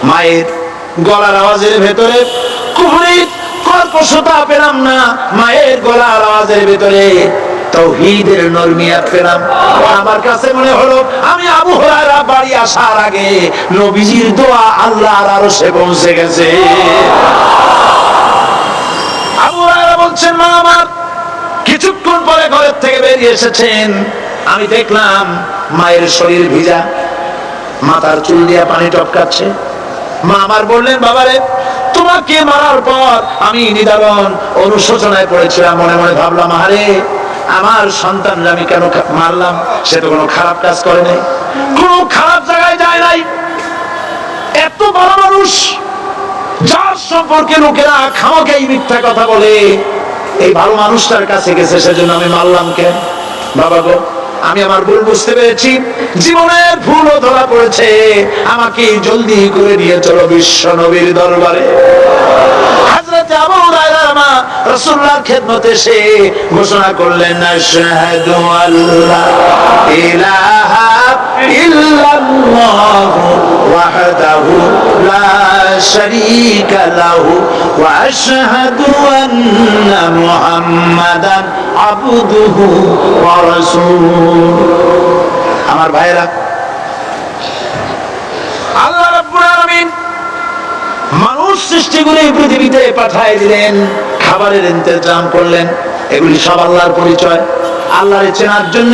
মায়ের গলার আওয়াজের ভেতরে কুফরির কর্কশতা পেলাম না, মায়ের গলার আওয়াজের ভেতরে তাওহীদের নরমিয়াত পেলাম। আমার কাছে মনে হলো আমি আবু হুরায়রা বাড়ি আসার আগে নবীজির দোয়া আল্লাহর আরশে পৌঁছে গেছে। আবু হুরায়রা বলছেন, মা আমার কিছুক্ষণ পরে ঘরের থেকে বেরিয়ে এসেছেন, আমি দেখলাম মায়ের শরীর ভিজা, মাথার চুল দিয়ে পানি টপকাচ্ছে। মা আমার বললেন, বাবারে তোমাকে মারার পর আমি নিদারুণ অনুশোচনায় পড়েছিলাম, মনে মনে ভাবলাম, আরে আমার সন্তানরা আমি কেন মারলাম? সে তো কোনো খারাপ কাজ করে নাই, কোনো খারাপ জায়গায় যায় নাই। এত বড় মানুষ যার সম্পর্কে লোকেরা খামোখাই মিথ্যা কথা বলে, এই ভালো মানুষটার কাছে গেছে, সেজন্য আমি মারলাম কেন? বাবা গো, আমি আমার ভুল বুঝতে পেরেছি, জীবনের ভুলও ধরা পড়েছে, আমাকে জলদি করে নিয়ে চলো বিশ্ব নবীর দরবারে। হযরত আবু হুরায়রা মা রাসূলুল্লাহর খেদমতে এসে ঘোষণা করলেন, আশহাদু আল্লা ইলাহা ইল্লাল্লাহু ওয়াহদাহু লা শারীকা লাহু ওয়া আশহাদু আন্না মুহাম্মাদান আবদুহু ওয়া রাসূলুহু। আমার ভাইরা, আল্লাহ রাব্বুল আলামিন মানুষ সৃষ্টি করে পৃথিবীতে পাঠিয়ে দিলেন, খাবারের ইন্তজাম করলেন। এগুলি সব আল্লাহর পরিচয়। আল্লাহরে চেনার জন্য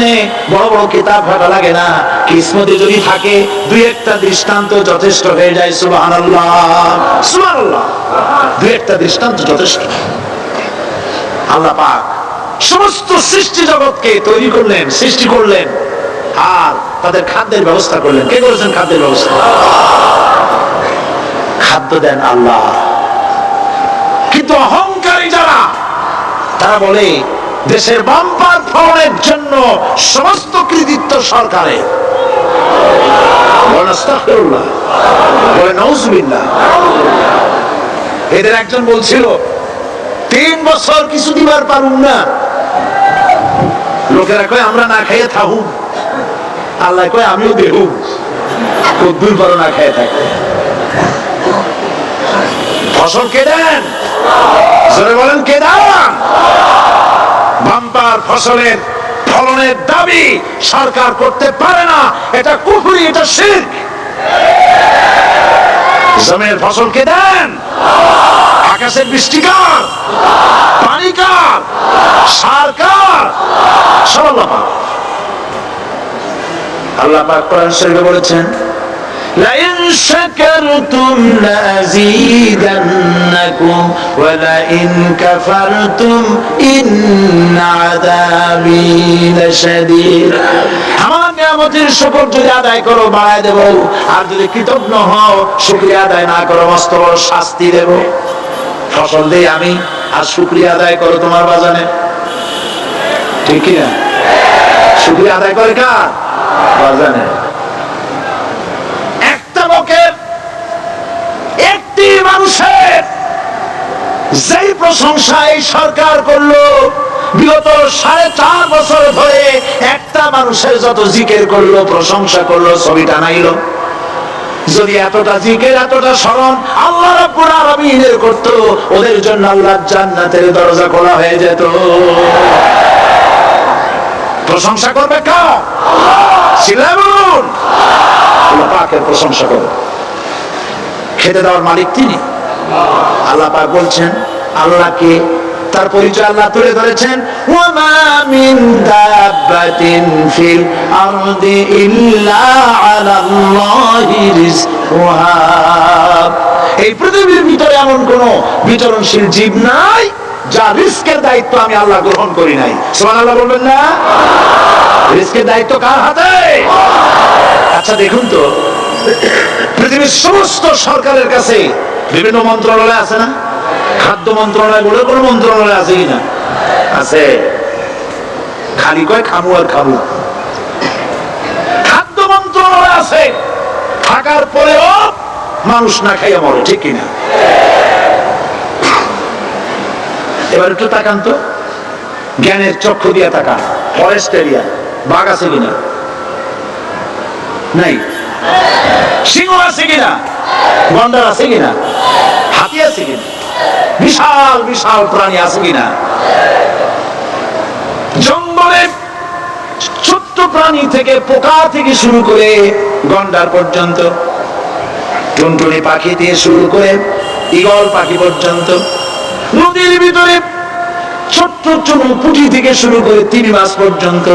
বড় বড় কিতাব ঘাটা লাগে না, কিসমতে যদি থাকে দুই একটা দৃষ্টান্ত যথেষ্ট হয়ে যায়। সুবহানাল্লাহ, সুবহানাল্লাহ, দুই একটা দৃষ্টান্ত যথেষ্ট। আল্লাহ পাক সমস্ত সৃষ্টি জগৎকে তৈরি করলেন, সৃষ্টি করলেন, আর তাদের খাদ্যের ব্যবস্থা করলেন। কে করেছেন খাদ্যের ব্যবস্থা? খাদ্য দেন আল্লাহ। কিন্তু অহংকারী যারা, তারা বলে দেশের বাম্পার ফলনের জন্য সমস্ত কৃতিত্ব সরকারের। এদের একজন বলছিল 3 বছর কিছু দিবার পারুম না। লোকেরা কয় আমরা না খাইয়ে থাকুম, আল্লাহ কয় আমিও দেহু, কদ্দুর পারো না খাইয়ে থাকে। ফসল কে দেন? জোরে বলেন, কে দেন? বাম্পার ফসলের ফলনের দাবি সরকার করতে পারে না। এটা কুফরি, এটা শিরক। জমির ফসল কে দেন? আকাশের বৃষ্টি কার? পানি কার? সার কার? সব আল্লাহ পাক। আল্লাহ পাক কোরআন শরীফে বলেছেন, لئن شكرتم لأزيدنكم ولئن كفرتم إن عذابي لشديد। আমার নিয়ামতের শুকর যদি আদায় করো বাড়ায় দেব, আর যদি কৃতজ্ঞ হও শুকরিয়া আদায় না করো মস্ত বড় শাস্তি দেব। ফসল দেই আমি, আর শুকরিয়া আদায় করো তোমার বাজানে। ঠিক কি না? শুকরিয়া আদায় করে কার? বাজানে। একটি মানুষের যেই প্রশংসা এই সরকার করলো, বিগত 4.5 বছর ধরে একটা মানুষের যত জিকির করলো, প্রশংসা করলো, ছবিটা নাইলো। যদি এতটা জিকির, এতটা স্মরণ আল্লাহ রাব্বুল আলামিনের করতো, ওদের জন্য আল্লাহর জান্নাতের দরজা খোলা হয়ে যেত। প্রশংসা করবে কার? চিল্লায় বলুন, আল্লাহ পাকের প্রশংসা করবে। খেতে দেওয়ার মালিক তিনি। আল্লাহ পাক বলছেন, আল্লাহকে, তার পরিচয় আল্লাহ তুলে ধরেছেন, ওয়ামা মিন দাব্বাতিন ফিল আরদি ইল্লা আলাল্লাহি রিজকুহা। এই পৃথিবীর ভিতরে এমন কোন বিচরণশীল জীব নাই যার রিস্কের দায়িত্ব আমি আল্লাহ গ্রহণ করি নাই। সুবহানাল্লাহ বলবেন না? রিস্কের দায়িত্ব কার হাতে? আচ্ছা দেখুন তো, পৃথিবীর সমস্ত সরকারের কাছে বিভিন্ন মন্ত্রণালয় আছে না? খাদ্য মন্ত্রণালয় বলে কোনো মন্ত্রণালয় আছে কিনা? আছে। খালি কয় খামু আর খামু। খাদ্য মন্ত্রণালয় আছে, থাকার পরেও মানুষ না খাইয়া মরে। ঠিক কিনা? এবার একটু তাকান তো, জ্ঞানের চক্ষু দিয়া তাকান। ফরেস্ট এরিয়া, বাঘ আছে কিনা? নাই। সিংহ আছে কিনা? গন্ডার আছে কিনা? হাতি আছে কিনা? বিশাল বিশাল প্রাণী আছে কিনা? জঙ্গলে ছোট্ট প্রাণী থেকে, পোকা থেকে শুরু করে গন্ডার পর্যন্ত, টুনটুনি পাখি দিয়ে শুরু করে ঈগল পাখি পর্যন্ত, নদীর ভিতরে ছোট্ট ছোট পুঁটি থেকে শুরু করে তিমি মাছ পর্যন্ত।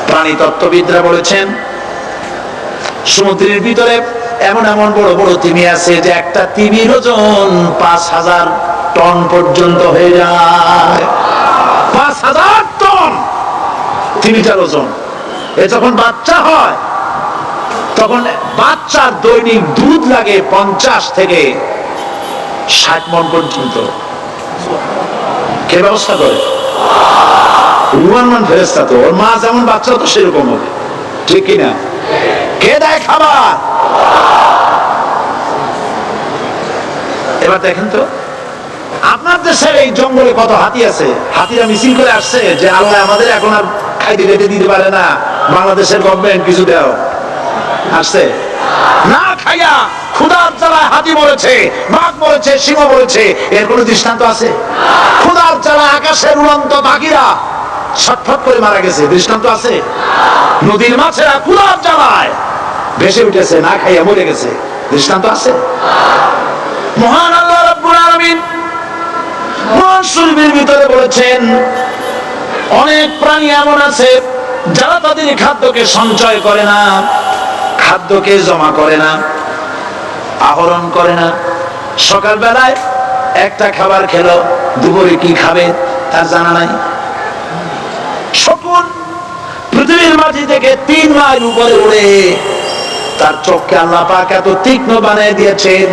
প্রাণী তত্ত্ববিদরা বলেছেন, সমুদ্রের ভিতরে এমন এমন বড় বড় তিমি আছে যে একটা তিমির ওজন 5000 টন পর্যন্ত হয়ে যায়। 5000 টন তিমিটার ওজন। এ যখন বাচ্চা হয়, তখন বাচ্চার দৈনিক দুধ লাগে 50 থেকে 60 মণ পর্যন্ত। কে ব্যবস্থা করে? রুমান ফেরেশতা। তো ওর মা যেমন, বাচ্চা তো সেরকম হবে। ঠিক কিনা? কে দেয় খাবার? এবার দেখেন তো, আপনার দেশের এই জঙ্গলে কত হাতি আছে। হাতিরা মিছিল করে আসছে যে আল্লাহ আমাদের এখন আর খাইতে খেতে দিতে পারে না, বাংলাদেশের গভর্নমেন্ট কিছু দেও। আসছে না, খাইয়া ক্ষুধার জ্বালায় হাতি মরেছে, বাঘ মরেছে, সিংহ মরেছে, এর কোনো দৃষ্টান্ত আছে? ক্ষুধার জ্বালায় আকাশের উড়ন্ত পাখিরা ছটফট করে মারা গেছে, দৃষ্টান্ত আছে? নদীর মাছেরা ক্ষুধার জ্বালায় ভেসে উঠেছে, না খাইয়া মরে গেছে, দৃষ্টান্ত আছে? মহান আল্লাহ রাব্বুল আলামিন কোরআন শরীফের ভিতরে বলেছেন, অনেক প্রাণী এমন আছে যারা তাদের খাদ্যকে সঞ্চয় করে না, খাদ্যকে জমা করে না, আহরণ করে না। সকাল বেলায় একটা খাবার খেলো, দুপুরে কি খাবে তার জানা নাই। শকুন পৃথিবীর মাটি থেকে 3 মাইল উপরে উড়ে তার চোখকে আল্লাহ পাক এত তীক্ষ্ণ বানিয়ে দিয়েছেন,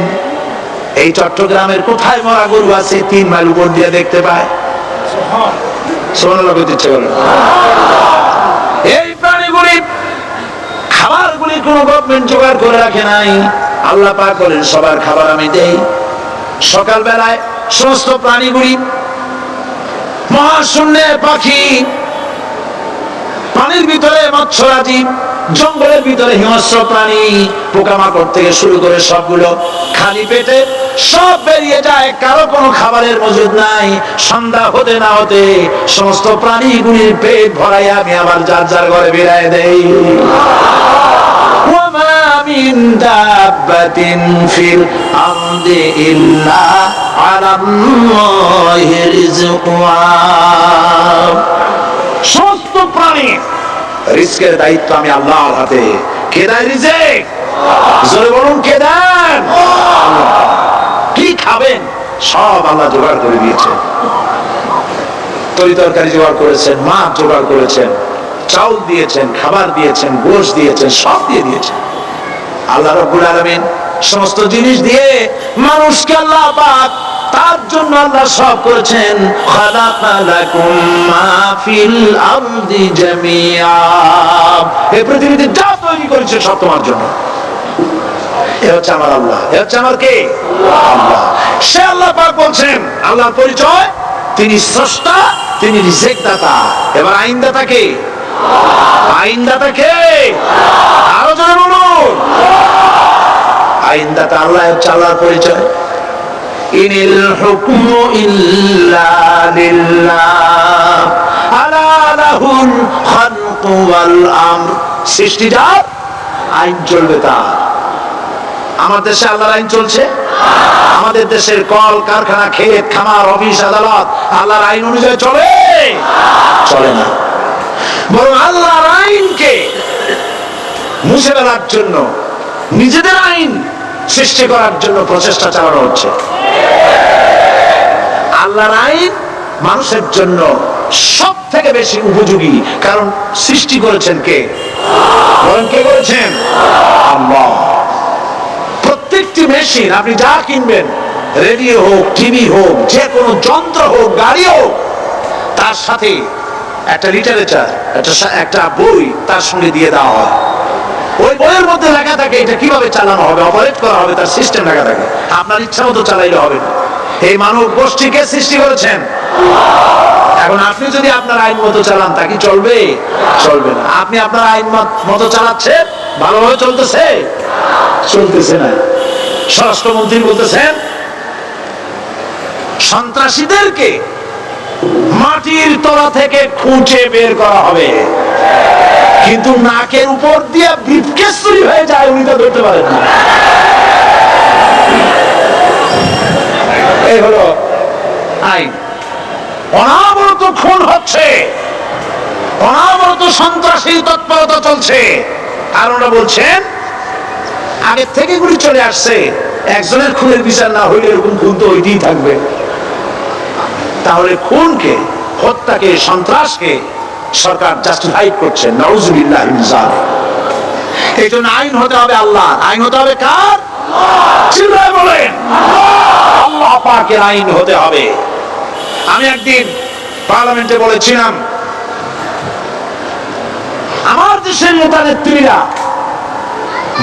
এই চট্টগ্রামের কোথায় মরা গরু আছে 3 মাইল উপর দিয়ে দেখতে পায়? সুবহানাল্লাহ বলতে ইচ্ছে করে। এই প্রাণীগুলি খাবারগুলি কোন গভর্নমেন্ট জোগাড় করে রাখে নাই, আল্লাহ পাক বলেন সবার খাবার আমি দেই। সকাল বেলায় সমস্ত প্রাণীগুলি, মহাশূন্যে পাখি, পানির ভিতরে মৎস্যরাজি, জঙ্গলের ভিতরে হিংস্র প্রাণী, পোকামাকড় থেকে শুরু করে সবগুলো খালি পেটে সব বেরিয়ে যায়, কারো কোনো খাবারের মজুদ নাই। সন্ধ্যা হতে না হতে সমস্ত প্রাণীগুলির পেট ভরাইয়া আমি আবার যার যার ঘরে বেরায় দেই। ওয়ামা মিন দাব্বাতিন ফিল আরদি ইল্লা আলাল্লাহি রিজকুহা। সমস্ত প্রাণী রিজকের দায়িত্ব আমি আল্লাহর হাতে। কে দেয় রিজেক? জোরে বলুন, কে দেন? কি খাবেন সব আল্লাহ জোগাড় করে দিয়েছেন। তরি তরকারি জোগাড় করেছেন, মাছ জোগাড় করেছেন, চাউল দিয়েছেন, খাবার দিয়েছেন, গোশত দিয়েছেন, সব দিয়ে দিয়েছেন। আল্লাহ রাব্বুল আলামিন সমস্ত জিনিস দিয়ে মানুষকে আল্লাহ পাক তার জন্য আল্লাহ সব করেছেন। খালাকালাকুম মা ফিল আরদি জামিআ, এই পৃথিবীতে যা তৈরি করেছে সব তোমার জন্য। এ হচ্ছে আমার আল্লাহ, এ হচ্ছে আমার কে? আল্লাহ। সে আল্লাহ পাক বলছেন, আল্লাহর পরিচয় তিনি স্রষ্টা, তিনি রিজিক দাতা। এবার আইনদাতা কে? আইনদাতা কে? আরো জোরে বলুন। আইনদাতা আল্লাহ হচ্ছে আল্লাহর পরিচয়। ইনিল হুকমু ইল্লা লিল্লাহ আলা লাহুল খালকু ওয়াল আমর। সৃষ্টি যার, আইন চলবে তার। আমার দেশে আল্লাহর আইন চলছে? আমাদের দেশের কল কারখানা, ক্ষেত খামার, অফিস আদালত আল্লাহর আইন অনুযায়ী চলে? চলে না। বরং আল্লাহর আইনকে মুছে ফেলার জন্য, নিজেদের আইন সৃষ্টি করার জন্য প্রচেষ্টা চালানো হচ্ছে। আল্লাহর আইন মানুষের জন্য সব থেকে বেশি উপযোগী, কারণ সৃষ্টি করেছেন কে? বলেন, কে করেছেন? আল্লাহ। প্রত্যেকটি মেশিন আপনি যা কিনবেন, রেডিও হোক, টিভি হোক, যে কোনো যন্ত্র হোক, গাড়ি হোক, তার সাথে একটা লিটারেচার, একটা বই তার সঙ্গে দিয়ে দেওয়া হয়। ওই বইয়ের মধ্যে লেখা থাকে এটা কিভাবে চালানো হবে, অপারেট করা হবে, তার সিস্টেম লেখা থাকে। আপনার ইচ্ছা মতো চালাইলে হবে না। এই মানব গোষ্ঠীকে সৃষ্টি করেছেন। এখন আপনি যদি আপনার আইন মতো চালান, তা কি চলবে? চলবে না। আপনি আপনার আইন মতো চালাচ্ছেন, ভালোভাবে চলতেছে? চলতেছে না। স্বরাষ্ট্রমন্ত্রী বলতেছেন সন্ত্রাসীদেরকে মাটির তলা থেকে খুঁজে বের করা হবে, কিন্তু নাকের উপর দিয়ে ব্রিফকেস চুরি হয়ে যায়, উনি তা ধরতে পারেন না। এই হলো আইন। অনাবরত খুন হচ্ছে, অনাবরত সন্ত্রাসী তৎপরতা চলছে। আর ওরা বলছেন আগে থেকে গুলি চলে আসছে, একজনের খুনের বিচার না হইলে এরকম খুন তো ওইটাই থাকবে। তাহলে খুনকে, হত্যাকে, সন্ত্রাসকে সরকার জাস্টিফাই করছে। নাউজুবিল্লাহি মিন যালিক। এই জন্য আইন হতে হবে আল্লাহ। আইন হতে হবে কার? চিল্লায় বলেন, আল্লাহ পাকের আইন হতে হবে। আমি একদিন পার্লামেন্টে বলেছিলাম, আমার দেশের নেতা নেত্রীরা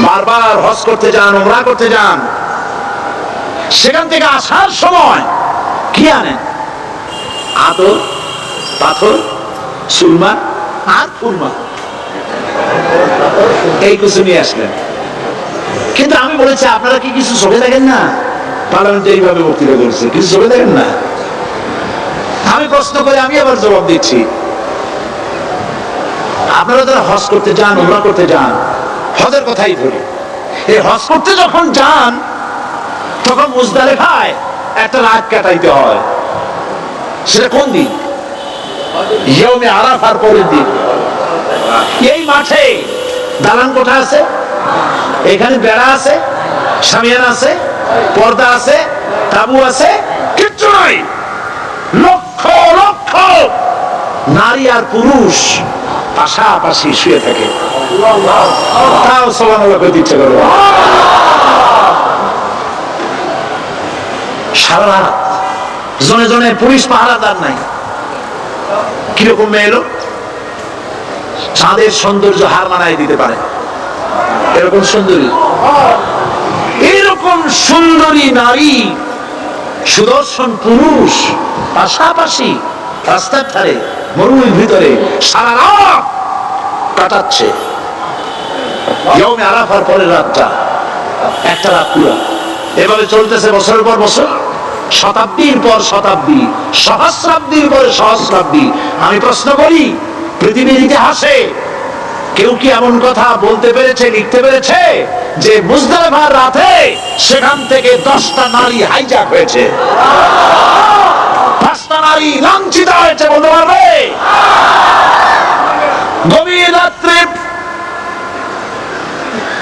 বারবার হজ করতে যান, উমরা করতে যান, সেখান থেকে আসার সময় কি আনেন? আতর, পাথর, সুরমা আর ফুলমা, এই কিছু নিয়ে আসলেন। কিন্তু আমি বলেছি আপনারা কি কিছু চোখে দেখেন না? পার্লামেন্টে এইভাবে বক্তৃতা করছে, কিছু চোখে দেখেন না? আমি প্রশ্ন করে আমি আবার জবাব দিচ্ছি, আপনারা যারা হজ করতে যান, উমরা করতে যান, হজের কথাই ধরি, এই হজ করতে যখন যান তখন মুজদালিফায় একটা রাত কাটাইতে হয়। সেটা কোন দিন? ইয়ৌমে আরাফার পরের দিন। এই মাঠে দালান কোঠা আছে, এখানে বেড়া আছে, শামিয়ানা আছে, পর্দা আছে, তাবু আছে, কিচ্ছু নাই। লক্ষ লক্ষ নারী আর পুরুষ পাশাপাশি শুয়ে থাকে। তাও সুবহানাল্লাহ কইতে ইচ্ছে করে। সারা রাত জনে জনে পুলিশ পাহারাদার নাই। কিরকম মেয়ে এলো, চাঁদের সৌন্দর্য হার মানাই দিতে পারে এরকম সুন্দরী। এরকম সুন্দরী নারী, সুদর্শন পুরুষ পাশাপাশি রাস্তার ধারে মরুভূমির ভিতরে সারা রাত কাটাচ্ছে। ইয়ৌমে আরাফার পরের রাতটা একটা রাত পুরা। এভাবে চলতেছে বছরের পর বছর, শতাব্দীর পর শতাব্দী, সহস্রাব্দীর পরে সহস্রাব্দী। আমি প্রশ্ন করি, পৃথিবীর ইতিহাসে কেউ কি এমন কথা বলতে পেরেছে, লিখতে পেরেছে যে মুজদালিফার রাতে সেখান থেকে 10টা নারী হাইজ্যাক হয়েছে, 5টা নারী লাঞ্ছিত হয়েছে? বলতে পারবে? গভীর রাত্রে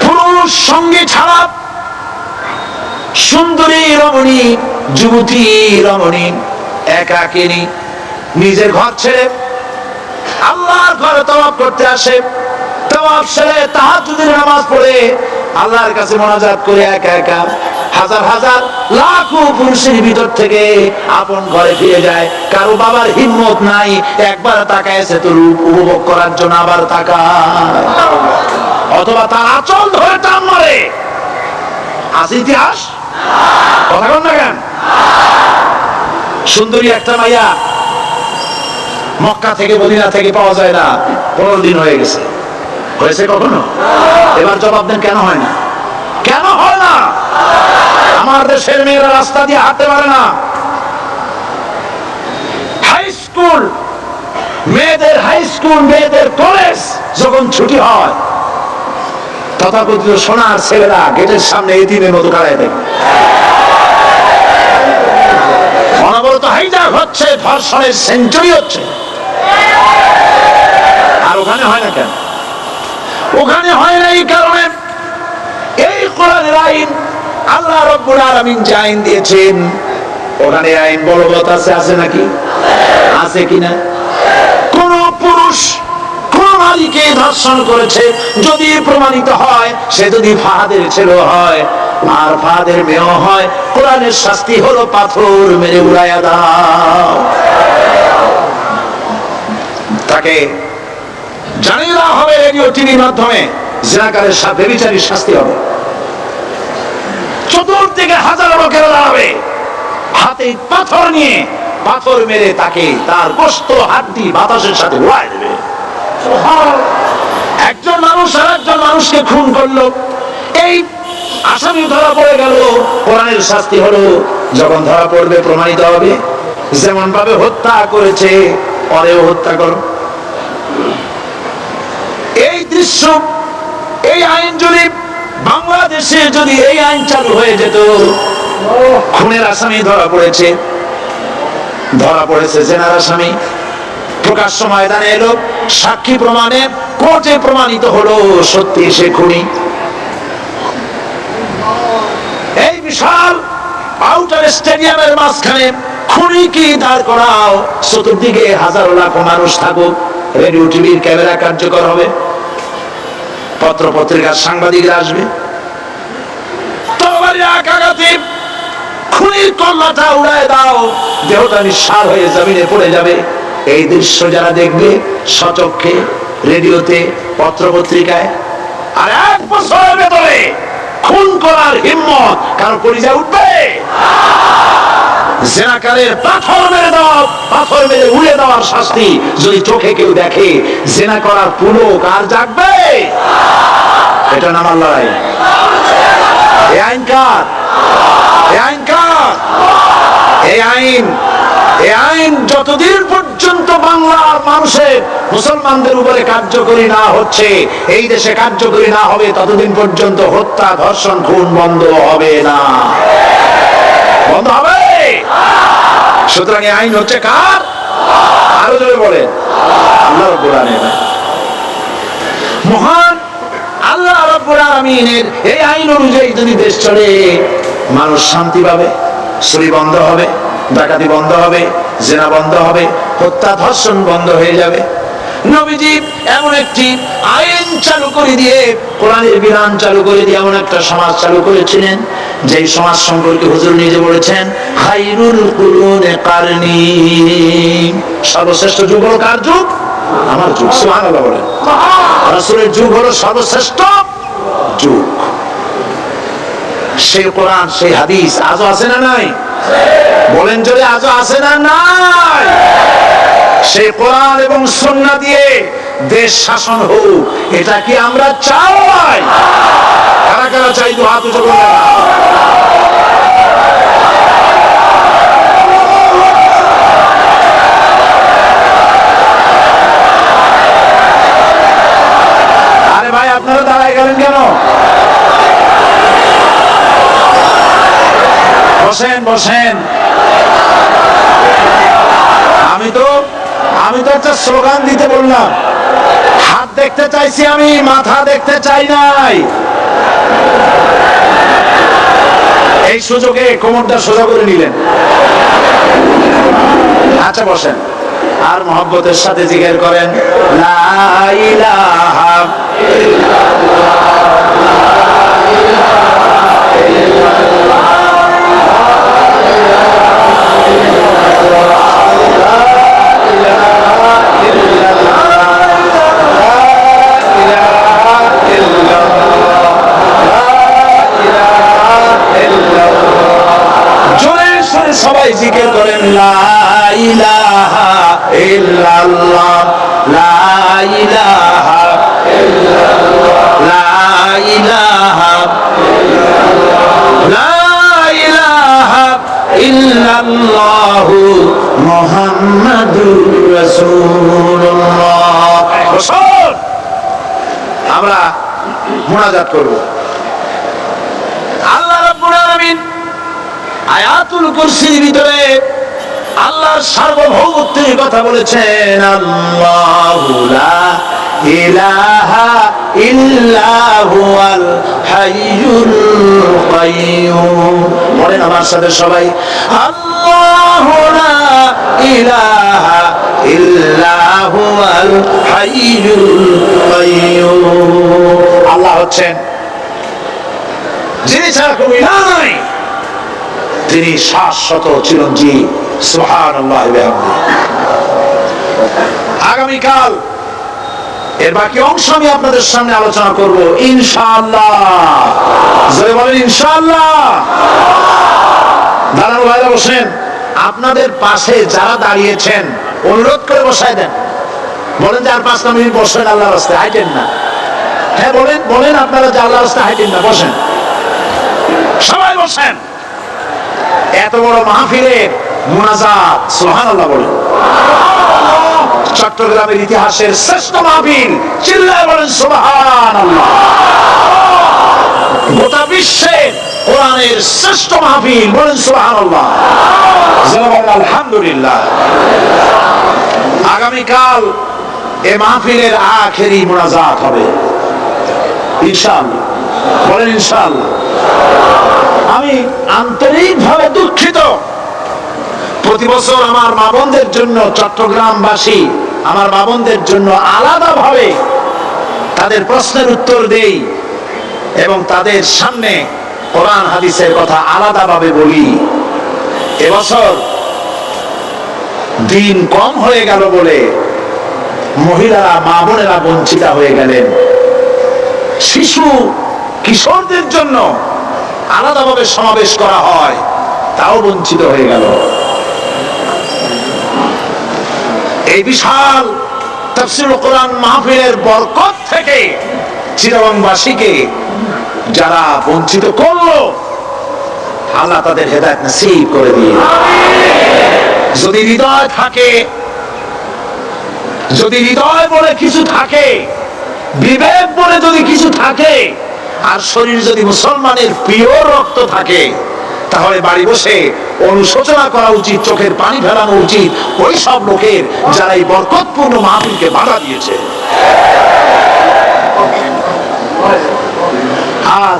পুরুষ সঙ্গী ছাড়া সুন্দরী রমণী, যুবতী রমণী একাকিনী নিজের ঘর ছেড়ে আল্লাহর ঘরে তওয়াফ করতে আসে। তওয়াফ সেরে তাহাজ্জুদের নামাজ পড়ে আল্লাহর কাছে মোনাজাত করে একা একা হাজার হাজার লাখো পুরুষের ভিতর থেকে আপন ঘরে ফিরে যায়। কারো বাবার হিম্মত নাই একবার তাকায়ছে তো রূপ উপভোগ করার জন্য, আবার তাকায়, অথবা তার আঁচল ধরে টান মারে। আছে ইতিহাস? কথা বল না কেন? সুন্দরী একটা মাইয়া মক্কা থেকে মদিনা থেকে পাওয়া যায় না, 15 দিন হয়ে গেছে। হয়েছে কখনো? এবার জবাব দেন, কেন হয় না? কেন হয় না? আমার দেশের মেয়েরা রাস্তা দিয়ে হাঁটতে পারে না। হাই স্কুল মেয়েদের, হাই স্কুল মেয়েদের কলেজ যখন ছুটি হয়, তথাকথিত সোনার ছেলেরা গেটের সামনে এতিমের মতো দাঁড়ায় থাকে। অনবরত হাইজ্যাক হচ্ছে, ধর্ষণের সেঞ্চুরি হচ্ছে। আর ওখানে হয় না কেন? ওখানে হয় না এই কারণে, এই কোরআনের আইন আল্লাহ রাব্বুল আলামিন যে আইন দিয়েছেন, ওখানে আইন বলবৎ আছে। আছে নাকি? আছে কিনা? কোন পুরুষ কোন নারীকে ধর্ষণ করেছে যদি প্রমাণিত হয়, সে যদি ফাহাদের ছেলে হয় আর ফাহাদের মেয়ে হয়, কোরআনের শাস্তি হলো পাথর মেরে উড়াইয়া দাও। তাকে জানিয়ে দেওয়া হবে রেডিও টিভির মাধ্যমে, জিনাকারের সাথে বিচারের শাস্তি হবে। চতুর্দিকে হাজার লোকেরা দাঁড়াবে, হাতে পাথর নিয়ে পাথর মেরে তাকে তার গোশত হাড্ডি বাতাসের সাথে উড়ায় দেবে। একজন মানুষ আর একজন মানুষকে খুন করলো, এই আসামি ধরা পড়ে গেল, কোরআনের শাস্তি হলো যখন ধরা পড়বে প্রমাণিত হবে যেমন ভাবে হত্যা করেছে পরেও হত্যা করো। এই দৃশ্য, এই আইন যদি বাংলাদেশে যদি এই আইন চালু হয়ে যেত, খুনের আসামি ধরা পড়েছে, ধরা পড়েছে জেনার আসামি, প্রকাশ্য ময়দানে এলো, সাক্ষী প্রমাণে কোর্টে প্রমাণিত হলো সত্যি সে খুনি। এই বিশাল আউটার স্টেডিয়ামের মাঝখানে খুনি কি দাঁড় করাও, চতুর্দিকে হাজারো লাখো মানুষ থাকুক, রেডিও টিভির ক্যামেরা কার্যকর হবে, পত্র পত্রিকার সাংবাদিকরা আসবে, তরবারি আঘাতে খুনির কল্লাটা উড়ায় দাও, দেহটা নিঃসার হয়ে জমিনে পড়ে যাবে। এই দৃশ্য যারা দেখবে সচক্ষে, রেডিওতে, পত্র পত্রিকায়, আর 1 বছরের ভেতরে খুন করার হিম্মত কারো পরিচয় উঠবে? জেনাকারের পাথর মেরে দাও, পাথর মেরে উড়ে দেওয়ার শাস্তি যদি চোখে কেউ দেখে, জেনা করার পুলক আর জাগবে? এটা নামার লড়াই। এই আইন কার? এই আইন কার? এই আইন যতদিন পর্যন্ত বাংলার মানুষের মুসলমানদের উপরে কার্যকরী না হচ্ছে, এই দেশে কার্যকরী না হবে, ততদিন পর্যন্ত হত্যা, ধর্ষণ, খুন বন্ধ হবে না। বন্ধ হবে। সুতরাং এই আইন হচ্ছে কার? আরো জোরে বলেন, আল্লাহ রাব্বুল আলামিন। মহান আল্লাহ রাব্বুল আলামিনের এই আইন অনুযায়ী যদি দেশ চলে, মানুষ শান্তি পাবে, চুরি বন্ধ হবে, ডাকাতি বন্ধ হবে, জেনা বন্ধ হবে, হত্যা ধর্ষণ বন্ধ হয়ে যাবে। নবীজি এমন একটি আইন চালু করে দিয়ে, কোরআনের বিধান চালু করে দিয়ে এমন একটা সমাজ চালু করেছিলেন, যেই সমাজ সম্পর্কে হুজুর নিজে বলেছেন, খায়রুল কুরুনে কারনি, সর্বশ্রেষ্ঠ যুগ হলো কার যুগ? আমার যুগ। সুবহানাল্লাহ বলেন। রাসূলের যুগ হলো সর্বশ্রেষ্ঠ যুগ। সেই কোরআন, সেই হাদিস আজও আছে না নাই? বলেন জোরে, আজও আছে না নাই? সেই কোরআন এবং সুন্নাহ দিয়ে দেশ শাসন হোক, এটা কি আমরা চাই? কারা কারা চাই? তো হাত উঁচু করে দেখা। আরে ভাই, আপনারা দাঁড়ায় গেলেন কেন? বসেন বসেন। আমি তো একটা স্লোগান দিতে বললাম, হাত দেখতে চাইছি আমি, মাথা দেখতে চাই নাই। এই সুযোগে কোমরটা সোজা করে নিলেন। আচ্ছা বসেন, আর মহব্বতের সাথে জিকির করেন, লা ইলাহা সবাই জিকির করেন, লা ইলাহা ইল্লাল্লাহ, লা ইলাহা ইল্লাল্লাহ, লা ইলাহা ইল্লাল্লাহ, লা ইলাহা ইল্লাল্লাহ, মুহাম্মাদুর রাসূলুল্লাহ। আমরা মুনাজাত করব। আল্লাহ রাব্বুল আলামিন আয়াতুল কুরসির ভিতরে আল্লাহর সার্বভৌমত্বের কথা বলেছেন, আল্লাহু লা ইলাহা ইল্লা হুয়াল হাইয়ুল কাইয়্যুম। বলেন আমার সাথে সবাই, আল্লাহু লা ইলাহা ইল্লা হুয়াল হাইয়ুল কাইয়্যুম। আল্লাহ হচ্ছেন যিনি ছাড়া কোনো ইলাহ নাই, তিনি শাশ্বত চিরঞ্জীব। সুবহানাল্লাহ ওয়া বিহামদিহি। আগামীকাল এর বাকি অংশ আমি আপনাদের সামনে আলোচনা করব ইনশাআল্লাহ। জোরে বলেন ইনশাআল্লাহ। দাঁড়ানো ভাইরা বসেন। আপনাদের পাশে যারা দাঁড়িয়েছেন, অনুরোধ করে বসায় দেন। বলেন যে আর 5 মিনিট বসেন, আল্লাহর রাস্তায় হাঁটেন না। হ্যাঁ বলেন আপনারা যে আল্লাহর রাস্তায় হাঁটেন না, বসেন, সবাই বসেন। এত বড় মাহফিলের মুনাজাত, সুবহানাল্লাহ বলেন। চট্টগ্রামের ইতিহাসের শ্রেষ্ঠ মাহফিল, চিল্লায় বলেন সুবহানাল্লাহ। গোটা বিশ্বের কোরআনের শ্রেষ্ঠ মাহফিল, বলেন সুবহানাল্লাহ। আলহামদুলিল্লাহ। আগামীকাল এই মাহফিলের আখেরি মুনাজাত হবে ইনশাআল্লাহ। বলেন ইনশাআল্লাহ। আমি আন্তরিকভাবে দুঃখিত, প্রতি বছর আমার মা বোনদের জন্য, চট্টগ্রামবাসী আমার মা বোনদের জন্য আলাদাভাবে তাদের প্রশ্নের উত্তর দেই এবং তাদের সামনে কোরআন হাদিসের কথা আলাদাভাবে বলি। এবছর দিন কম হয়ে গেল বলে মহিলারা, মা বোনেরা বঞ্চিত হয়ে গেলেন। শিশু কিশোরদের জন্য আলাদাভাবে সমাবেশ করা হয়, তাও বঞ্চিত হয়ে গেল। এই বিশাল তাফসীরুল কোরআন মাহফিলের বরকত থেকে চিটাগংবাসীকে যারা বঞ্চিত করলো আল্লাহ তাদের হেদায়েত নসিব করে দিয়ে। যদি হৃদয় থাকে, যদি হৃদয় বলে কিছু থাকে, বিবেক বলে যদি কিছু থাকে, আর শরীর যদি মুসলমানের পিওর রক্ত থাকে, তাহলে বাড়ি বসে অনুশোচনা করা উচিত, চোখের পানি ফেলানো উচিত ওই সব লোকের যারা এই বরকতপূর্ণ মাহফিলকে বাধা দিয়েছে। আর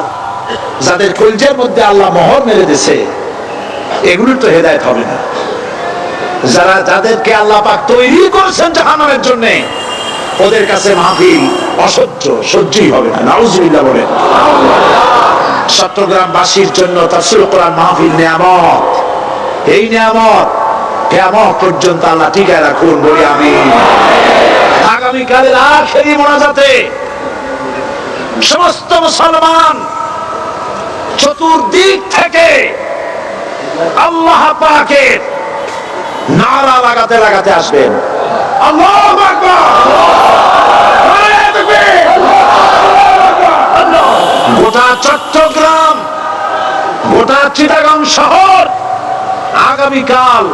যাদের কলজের মধ্যে আল্লাহ মোহর মেরে দিয়েছে, এগুলোর তো হেদায়েত হবে না। যারা যাদেরকে আল্লাহ পাক তৈরি করেছেন জাহান্নামের জন্য, ওদের কাছে মাহফিল অসহ্য, সহ্যই হবে না। নাউজুবিল্লাহ বলেন। চট্টগ্রামবাসীর জন্য তাফসীরুল কোরআন মাহফিল নিয়ামত। এই নিয়ামত কিয়ামত পর্যন্ত আল্লাহ টিকায় রাখুন, বলি আমিন। আগামীকালের আখেরি মোনাজাতে সমস্ত মুসলমান চতুর্দিক থেকে আল্লাহ পাকের নারা লাগাতে লাগাতে আসবেন। আল্লাহু আকবার, গোটা চট্টগ্রাম, গোটা চিটাগাং শহর আগামীকাল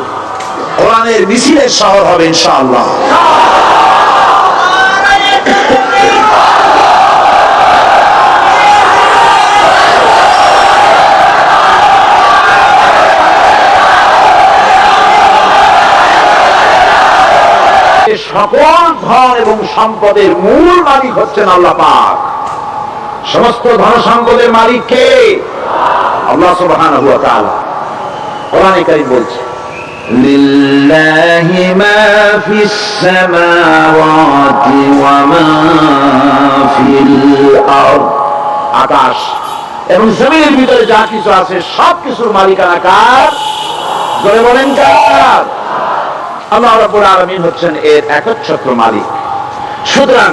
কোরআনের মিছিলের শহর হবে ইনশাআল্লাহ। সকল ধন এবং সম্পদের মূল মালিক হচ্ছেন আল্লাহ পাক। সমস্ত ধন সম্পদের মালিক কে? আল্লাহ সুবহানাহু ওয়া তাআলা। কোরআনে কারীম বলছে, লিল্লাহি মা ফিস সামাওয়াতি ওয়া মা ফিল আরদ। আকাশ এবং জমিনের ভিতরে যা কিছু আছে সব কিছুর মালিকানা কার? জোরে বলেন কার? আল্লাহ রাব্বুল আলামিন হচ্ছেন এর একচ্ছত্র মালিক। সুতরাং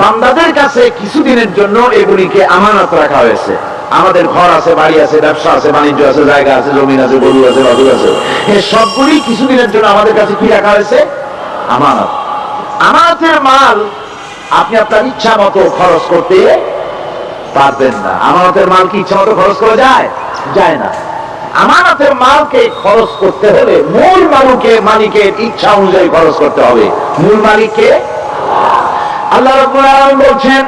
বান্দাদের কাছে কিছুদিনের জন্য এগুলিকে আমানত রাখা হয়েছে। আমাদের ঘর আছে, বাড়ি আছে, ব্যবসা আছে, বাণিজ্য আছে, জায়গা আছে, জমিন আছে, গরু আছে, বাছুর আছে, এই সবগুলি কিছুদিনের জন্য আমাদের কাছে কি রাখা হয়েছে? আমানত। আমানতের মাল আপনি আপনার ইচ্ছা মতো খরচ করতে পারবেন না। আমানতের মাল কি ইচ্ছা মতো খরচ করা যায়? যায় না। আমানতের মালকে খরচ করতে হলে মূল মালিকের ইচ্ছা অনুযায়ী খরচ করতে হবে। মূল মালিককে আল্লাহ রাব্বুল আলামিন বলছেন,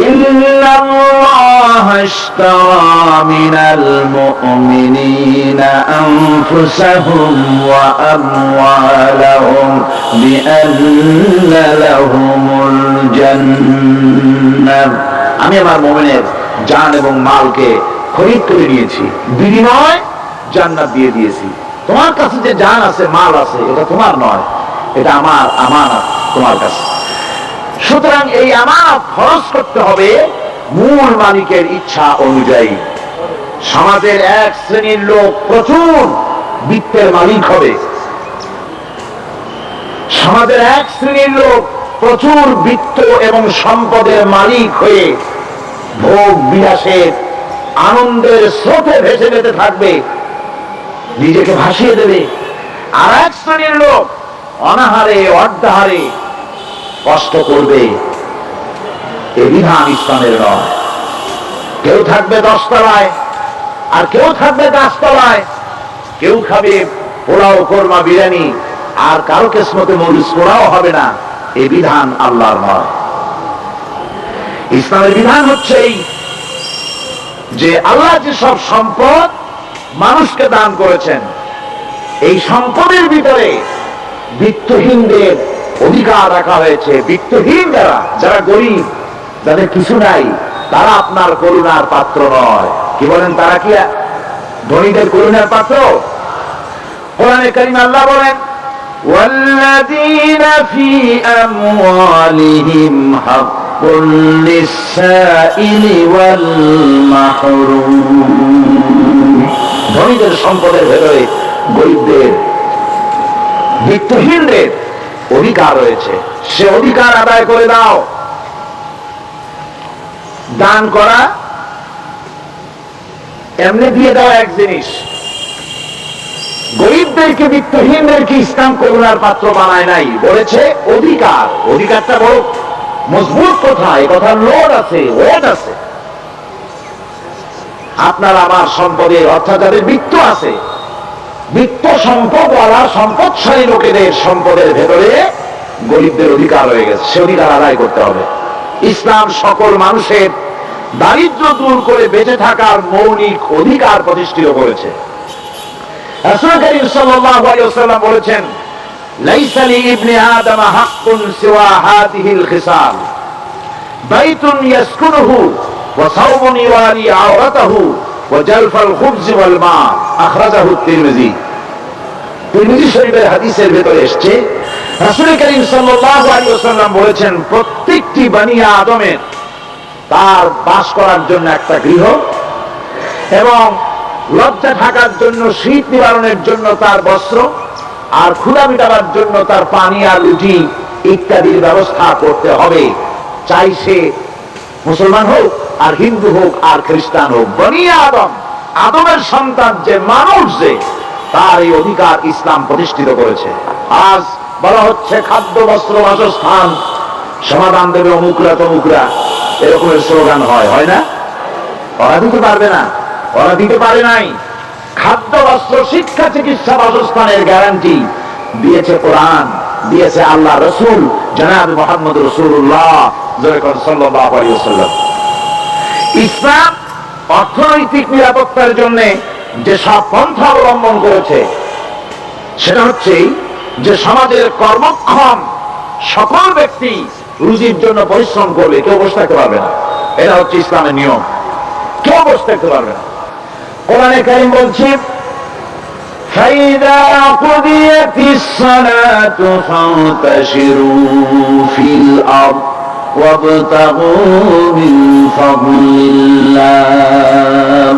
ইন্নাল্লাহা ইশতারা মিনাল মুমিনিনা আনফুসাহুম ওয়া আমওয়ালাহুম বিআন্না লাহুমুল জান্নাহ। আমি আমার মুমিনের জান এবং মালকে খরিদ করে নিয়েছি, বিনিময় জান্নাত দিয়ে দিয়েছি। তোমার কাছে যে জান আছে, মাল আছে, এটা তোমার নয়, এটা আমার আমানত তোমার কাছে। সুতরাং এই আমানত খরচ করতে হবে মূল মালিকের ইচ্ছা অনুযায়ী। সমাজের এক শ্রেণীর লোক প্রচুর বিত্তের মালিক হবে, সমাজের এক শ্রেণীর লোক প্রচুর বিত্ত এবং সম্পদের মালিক হয়ে ভোগ বিলাসের আনন্দের স্রোতে ভেসে যেতে থাকবে, নিজেকে ভাসিয়ে দেবে। আর এক শ্রেণীর লোক অনাহারে অর্ধাহারে কষ্ট করবে। এই বিধান ইসলামের নয়। কেউ থাকবে 10 তলায় আর কেউ থাকবে 10 তলায়, কেউ খাবে পোলাও, কোরমা, বিরিয়ানি, আর কারো কিসমতে মরিচ পোড়াও হবে না। এই বিধান আল্লাহর নয়। ইসলামের বিধান হচ্ছে এই যে আল্লাহ যে সব সম্পদ মানুষকে দান করেছেন, এই সম্পদের ভিতরে বিত্তহীনদের অধিকার রাখা হয়েছে। বিত্তহীন যারা গরিব, যাদের কিছু নাই, তারা আপনার করুণার পাত্র নয়। কি বলেন? তারা কি ধনীদের করুণার পাত্র? কোরআনে কারীমে আল্লাহ বলেন, ওয়াল্লাযীনা ফী আমওয়ালিহিম হাক্কুল লিস-সাইলি ওয়াল মাহরুম। ধনীদের সম্পদের ভেতরে গরিবদের, বিত্তহীনদের অধিকার রয়েছে। সে অধিকার আদায় করে দাও। দান করা এমনি দিয়ে দাও এক জিনিস। গরিবদেরকে, বিত্তহীনদেরকে ইসলাম করুণার পাত্র বানায় নাই, বলেছে অধিকার। অধিকারটা বড় মজবুত কথা, এই কথার লোড আছে, ওয়েট আছে। আপনার আমার সম্পদের, অর্থাৎ যাদের বৃত্ত আছে, বৃত্ত সম্পদওয়ালা সম্পদশালী লোকেদের সম্পদের ভেতরে গরিবদের অধিকার হয়ে গেছে, সে অধিকার আদায় করতে হবে। ইসলাম সকল মানুষের দারিদ্র দূর করে বেঁচে থাকার মৌলিক অধিকার প্রতিষ্ঠিত করেছে। রাসূল কারীম সাল্লাল্লাহু আলাইহি ওয়াসাল্লাম বলেছেন, লাইসা লিইবনি আদম হাক্কুন সিওয়া হাযিহিল খিসাল, বাইতুন ইয়াসকুনুহু ওয়া সাওমুন ইওয়ারি আওরাতাহু ওয়া জালফাল খুবজ ওয়াল মা, আখরাজাহু তিরমিজি। তিরমিজি শরীফের হাদিসের ভিতরে এসেছে, রাসূল কারীম সাল্লাল্লাহু আলাইহি ওয়াসাল্লাম বলেছেন, প্রত্যেকটি বনি আদমের তার বাস করার জন্য একটা গৃহ, এবং লজ্জা ঢাকার জন্য, শীত নিবারণের জন্য তার বস্ত্র, আর ক্ষুধা মিটাবার জন্য তার পানি আর রুটি ইত্যাদির ব্যবস্থা করতে হবে, চাই সে মুসলমান হোক আর হিন্দু হোক আর খ্রিস্টান হোক। বনি আদম, আদমের সন্তান যে মানুষ, যে তার এই অধিকার ইসলাম প্রতিষ্ঠিত করেছে। আজ বলা হচ্ছে খাদ্য, বস্ত্র, বাসস্থান সমাধান দেবে অমুকরা তমুকরা, এরকমের স্লোগান হয় না? ওরা দিতে পারবে না, ওরা দিতে পারে নাই। খাদ্য, বস্ত্র, শিক্ষা, চিকিৎসা, বাসস্থানের গ্যারান্টি দিয়েছে কোরআন, দিয়েছে আল্লাহ রসুল জনাব মুহাম্মদ রাসূলুল্লাহ সাল্লাল্লাহু আলাইহি ওয়াসাল্লাম। ইসলাম অর্থনৈতিক নিরাপত্তার জন্য যে সব পন্থা অবলম্বন করেছে, সেটা হচ্ছে যে সমাজের কর্মক্ষম সকল ব্যক্তি রুজির জন্য পরিশ্রম করবে, কেউ বসে থাকতে পারবে না। এটা হচ্ছে ইসলামের নিয়ম, কেউ বসে থাকতে পারবে না। কোরআনে কারীম বলছে, فَإِذَا قُضِيَتِ الصَّلَاةُ فَانتَشِرُوا فِي الْأَرْضِ وَابْتَغُوا مِنْ فَضْلِ اللَّهِ।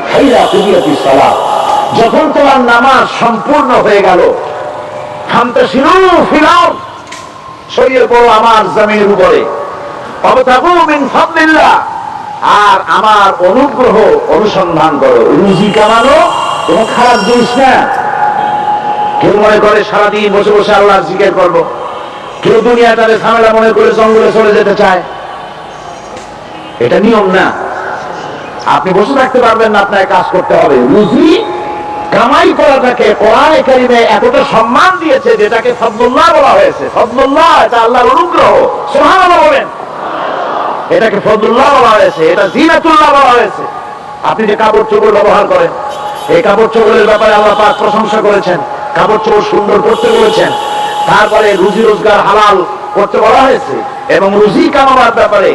فَإِذَا قُضِيَتِ الصَّلَاةُ, যখন তোমার নামাজ সম্পূর্ণ হয়ে গেল, فَانتَشِرُوا فِي الْأَرْضِ, ছড়িয়ে পড়ো আমার জমিনের উপরে, وَابْتَغُوا مِنْ فَضْلِ اللَّهِ, আর আমার অনুগ্রহ অনুসন্ধান করো। রুজি কামানো কোনো খারাপ জিনিস না। কেউ মনে করে সারাদিন বসে বসে আল্লাহর জিকির করবো, কেউ দুনিয়াটারে ঝামেলা মনে করে জঙ্গলে চলে যেতে চায়, এটা নিয়ম না। আপনি বসে থাকতে পারবেন না, আপনাকে কাজ করতে হবে। রুজি কামাই করাটাকে কোরআনে কারিমে এতটা সম্মান দিয়েছে, যেটাকে ফদলুল্লাহ বলা হয়েছে। ফদলুল্লাহ, এটা আল্লাহর অনুগ্রহ, সুবহানাল্লাহ বলেন। এটাকে ফদলুল্লাহ বলা হয়েছে, এটা জিনাতুল্লাহ বলা হয়েছে। আপনি যে কাপড় চোপড় ব্যবহার করেন, এই কাপড় চোপড়ের ব্যাপারে আল্লাহ পাক প্রশংসা করেছেন, কাপড় চোপড় সুন্দর করতে বলেছেন। তারপরে রুজি রোজগার হালাল করতে বলা হয়েছে, এবং রুজি কামাবার ব্যাপারে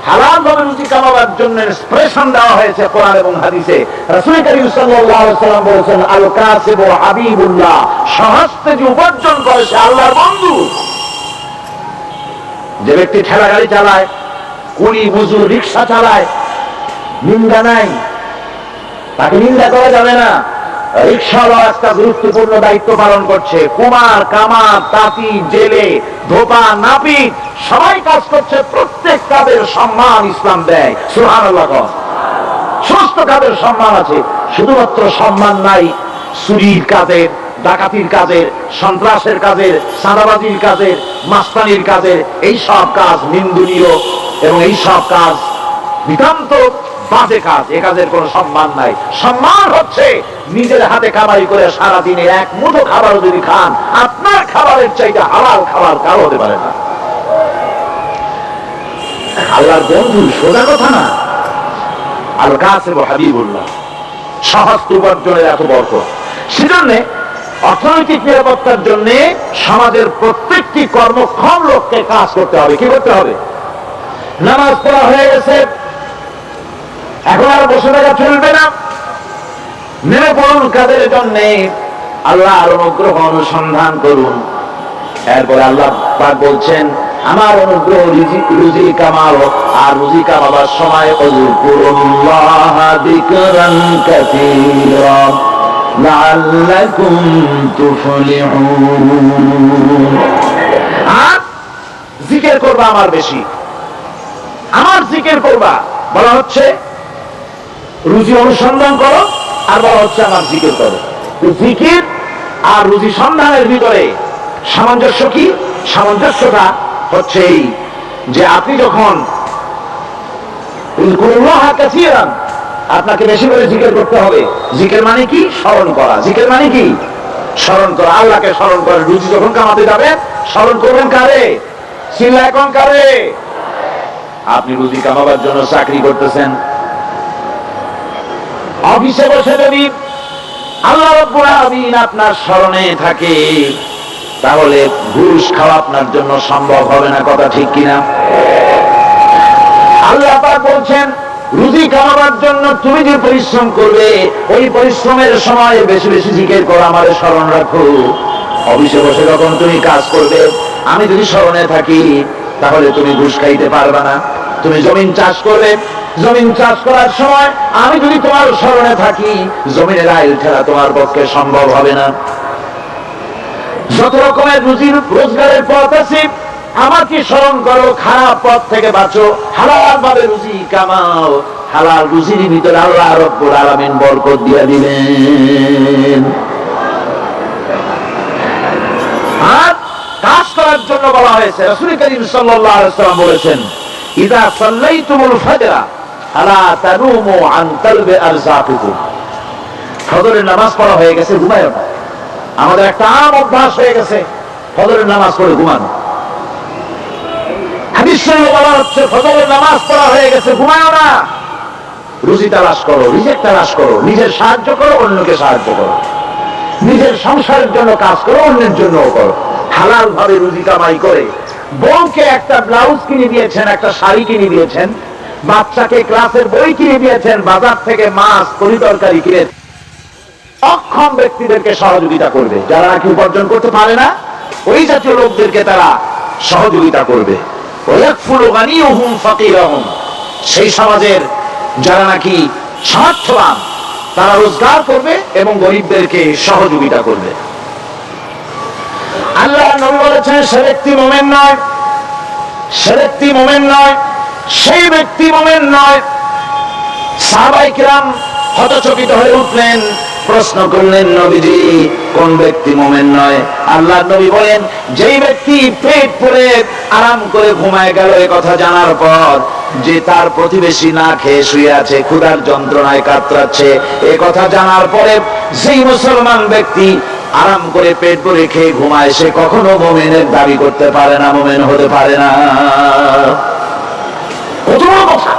হালাল ভাবে রুজি কামাবার জন্য ইন্সপিরেশন দেওয়া হয়েছে কোরআন এবং হাদিসে। রাসূল কারীম সাল্লাল্লাহু আলাইহি ওয়াসাল্লাম বলেছেন, আল কাসিবু হাবিবুল্লাহ, সহজে যে উপার্জন করে সে আল্লাহর বন্ধু। যে ব্যক্তি ঠেলা গাড়ি চালায়, কুলি মজুর রিক্সা চালায়, নিন্দা নাই, তাকে নিন্দা করা যাবে না। রিক্সাওয়ালা একটা গুরুত্বপূর্ণ দায়িত্ব পালন করছে। কুমার, কামার, তাঁতি, জেলে, ধোপা, নাপিত সবাই কাজ করছে। প্রত্যেক কাজের সম্মান ইসলাম দেয়, সুবহানাল্লাহ। সমস্ত কাজের সম্মান আছে, শুধুমাত্র সম্মান নাই চুরির কাজের, ডাকাতির কাজের, সন্ত্রাসের কাজের, চাঁদাবাজির কাজের, মাস্তানির কাজের। এই সব কাজ নিন্দনীয় এবং এই সব কাজ নিতান্ত বাজে কাজ। এ কাজের কোনো সম্মান নাই। সম্মান হচ্ছে নিজের হাতে কামাই করে সারাদিনে এক মুঠো খাবার যদি খান, আপনার খাবারের চাইতে হালাল খাবার কারো হতে পারে না। আল্লাহর বন্ধু, সোজা কথা না। আল কাসিবু হাবিবুল্লাহ, সহজ উপার্জনের এত বরকত। সেজন্য অর্থনৈতিক নিরাপত্তার জন্য সমাজের প্রত্যেকটি কর্মক্ষম লোককে কাজ করতে হবে। কি করতে হবে? নামাজ পড়া হয়ে গেছে, এখন আর বসে থাকা চলবে না। নেমে পড়ুন কাদের জন্য, আল্লাহর অনুগ্রহ অনুসন্ধান করুন। এরপরে আল্লাহ পাক বলছেন, আমার অনুগ্রহ রুজি কামাও, আর রুজি কামাবার সময় উযকুরুল্লাহ যিকরান কাসীরা লাআল্লাকুম তুফলিহুন। আর জিকির করবা আমার বেশি, আমার জিকির করবা। বলা হচ্ছে রুজি অনুসন্ধান করো, আর বলা হচ্ছে আমার জিকির করো। জিকির আর রুজি সন্ধানের ভিতরে সামঞ্জস্য কি? সামঞ্জস্যটা হচ্ছে এই যে আপনি যখন আপনাকে বেশি করে জিকির করতে হবে। জিকির মানে কি? স্মরণ করা। জিকির মানে কি? স্মরণ করা। আল্লাহকে স্মরণ করেন। রুজি যখন কামাতে যাবেন স্মরণ করবেন কারে? চিল্লা এখন কারে? আপনি রুজি কামাবার জন্য চাকরি করতেছেন, অফিসে বসে যদি আল্লাহ রাব্বুল আলামিন আপনার স্মরণে থাকে, তাহলে ঘুষ খাওয়া আপনার জন্য সম্ভব হবে না। কথা ঠিক কিনা? আল্লাহ পাক বলছেন, রুজি কামাবার জন্য তুমি যে পরিশ্রম করবে, ওই পরিশ্রমের সময় বেশি বেশি জিকির করো, আমারে স্মরণ রাখো। অফিসে বসে যখন তুমি কাজ করবে, আমি যদি স্মরণে থাকি, তাহলে তুমি ঘুষ খাইতে পারবে না। তুমি জমিন চাষ করবে, জমিন চাষ করার সময় আমি যদি তোমার স্মরণে থাকি, জমিনের আইল ঠেলা তোমার পক্ষে সম্ভব হবে না। যত রকমের রুজি রোজগারের পথ আছে, আমাকে স্মরণ করো, খারাপ পথ থেকে বাঁচো, হালাল ভাবে রুজি কামাও। হালাল রুজির ভিতরে আল্লাহ রাব্বুল আলামিন বরকত দিয়ে দিবেন। আর কাজ করার জন্য বলা হয়েছে, রাসূল করিম সাল্লাল্লাহু আলাইহি ওয়াসাল্লাম বলেছেন, ইযা সাল্লাইতুমুল ফাজরা আলা তানুমু আন তালবি আরযাকুকুম। ফজরের নামাজ পড়া হয়ে গেছে, ঘুমায়ো না। আমাদের একটা আম অভ্যাস হয়ে গেছে ফজরের নামাজ পড়ে ঘুমানো। হাদিসে বলা হচ্ছে, ফজরের নামাজ পড়া হয়ে গেছে, ঘুমায়ো না। রুজি তালাশ করো, রিজিক তালাশ করো, নিজের সাহায্য করো, অন্যকে সাহায্য করো, নিজের সংসারের জন্য কাজ করো, অন্যের জন্য করো। হালাল ভাবে রুজি কামাই করে বউকে একটা ব্লাউজ কিনে দিয়েছেন, একটা শাড়ি কিনে দিয়েছেন, বাচ্চাকে ক্লাসের বই কিনে দিয়েছেন, বাজার থেকে মাছ তরি তরকারি কিনে অক্ষম ব্যক্তিদেরকে সহযোগিতা করবে। যারা নাকি উপার্জন করতে পারে না, ওই জাতীয় লোকদেরকে তারা সহযোগিতা করবে। সেই সমাজের যারা নাকি সামর্থ্যবান, তারা রোজগার করবে এবং গরিবদেরকে সহযোগিতা করবে। আল্লাহ নবী বলেছেন, সে ব্যক্তি মুমিন নয়, সে ব্যক্তি মুমিন নয়, সেই ব্যক্তি মুমিন নয়। সাহাবায়ে কিরাম হতচকিত হয়ে উঠলেন, প্রশ্ন করলেন, নবীজি কোন ব্যক্তি মুমিন নয়? আল্লাহর নবী বলেন, যেই ব্যক্তি পেট পুরে আরাম করে ঘুমায় গেল, এই কথা জানার পর যে তার প্রতিবেশী না খেয়ে শুয়ে আছে, ক্ষুধার যন্ত্রণায় কাতরাচ্ছে, এই কথা জানার পরে যেই মুসলমান ব্যক্তি আরাম করে পেট ভরে খেয়ে ঘুমায়, সে কখনো মুমিনের দাবি করতে পারে না, মুমিন হতে পারে না। কত বড় কথা!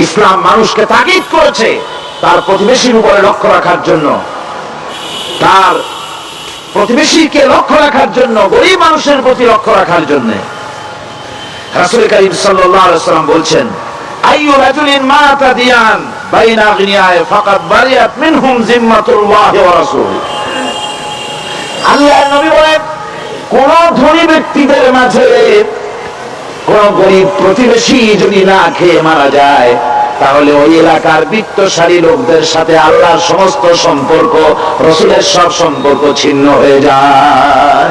ইসলাম মানুষকে তাকিদ করেছে তার প্রতিবেশীর উপরে লক্ষ্য রাখার জন্য, তার প্রতিবেশীকে লক্ষ্য রাখার জন্য, গরিব মানুষের প্রতি লক্ষ্য রাখার জন্য। রাসূল করিম সাল্লাল্লাহু আলাইহি ওয়াসাল্লাম বলছেন, আইয়ু রাজুলিন মাতা দিয়ান বাইনা আগনিয়ায় ফাকাদ বারিয়াত মিনহুম জিম্মাতুল্লাহি ওয়া রাসূলুহু। আল্লাহর নবী বলেন, কোন ধনী ব্যক্তিদের মাঝে কোন গরিব প্রতিবেশী যদি না খেয়ে মারা যায়, তাহলে ওই এলাকার বিত্তশালী লোকদের সাথে আল্লাহর সমস্ত সম্পর্ক, রাসূলের সব সম্পর্ক ছিন্ন হয়ে যায়।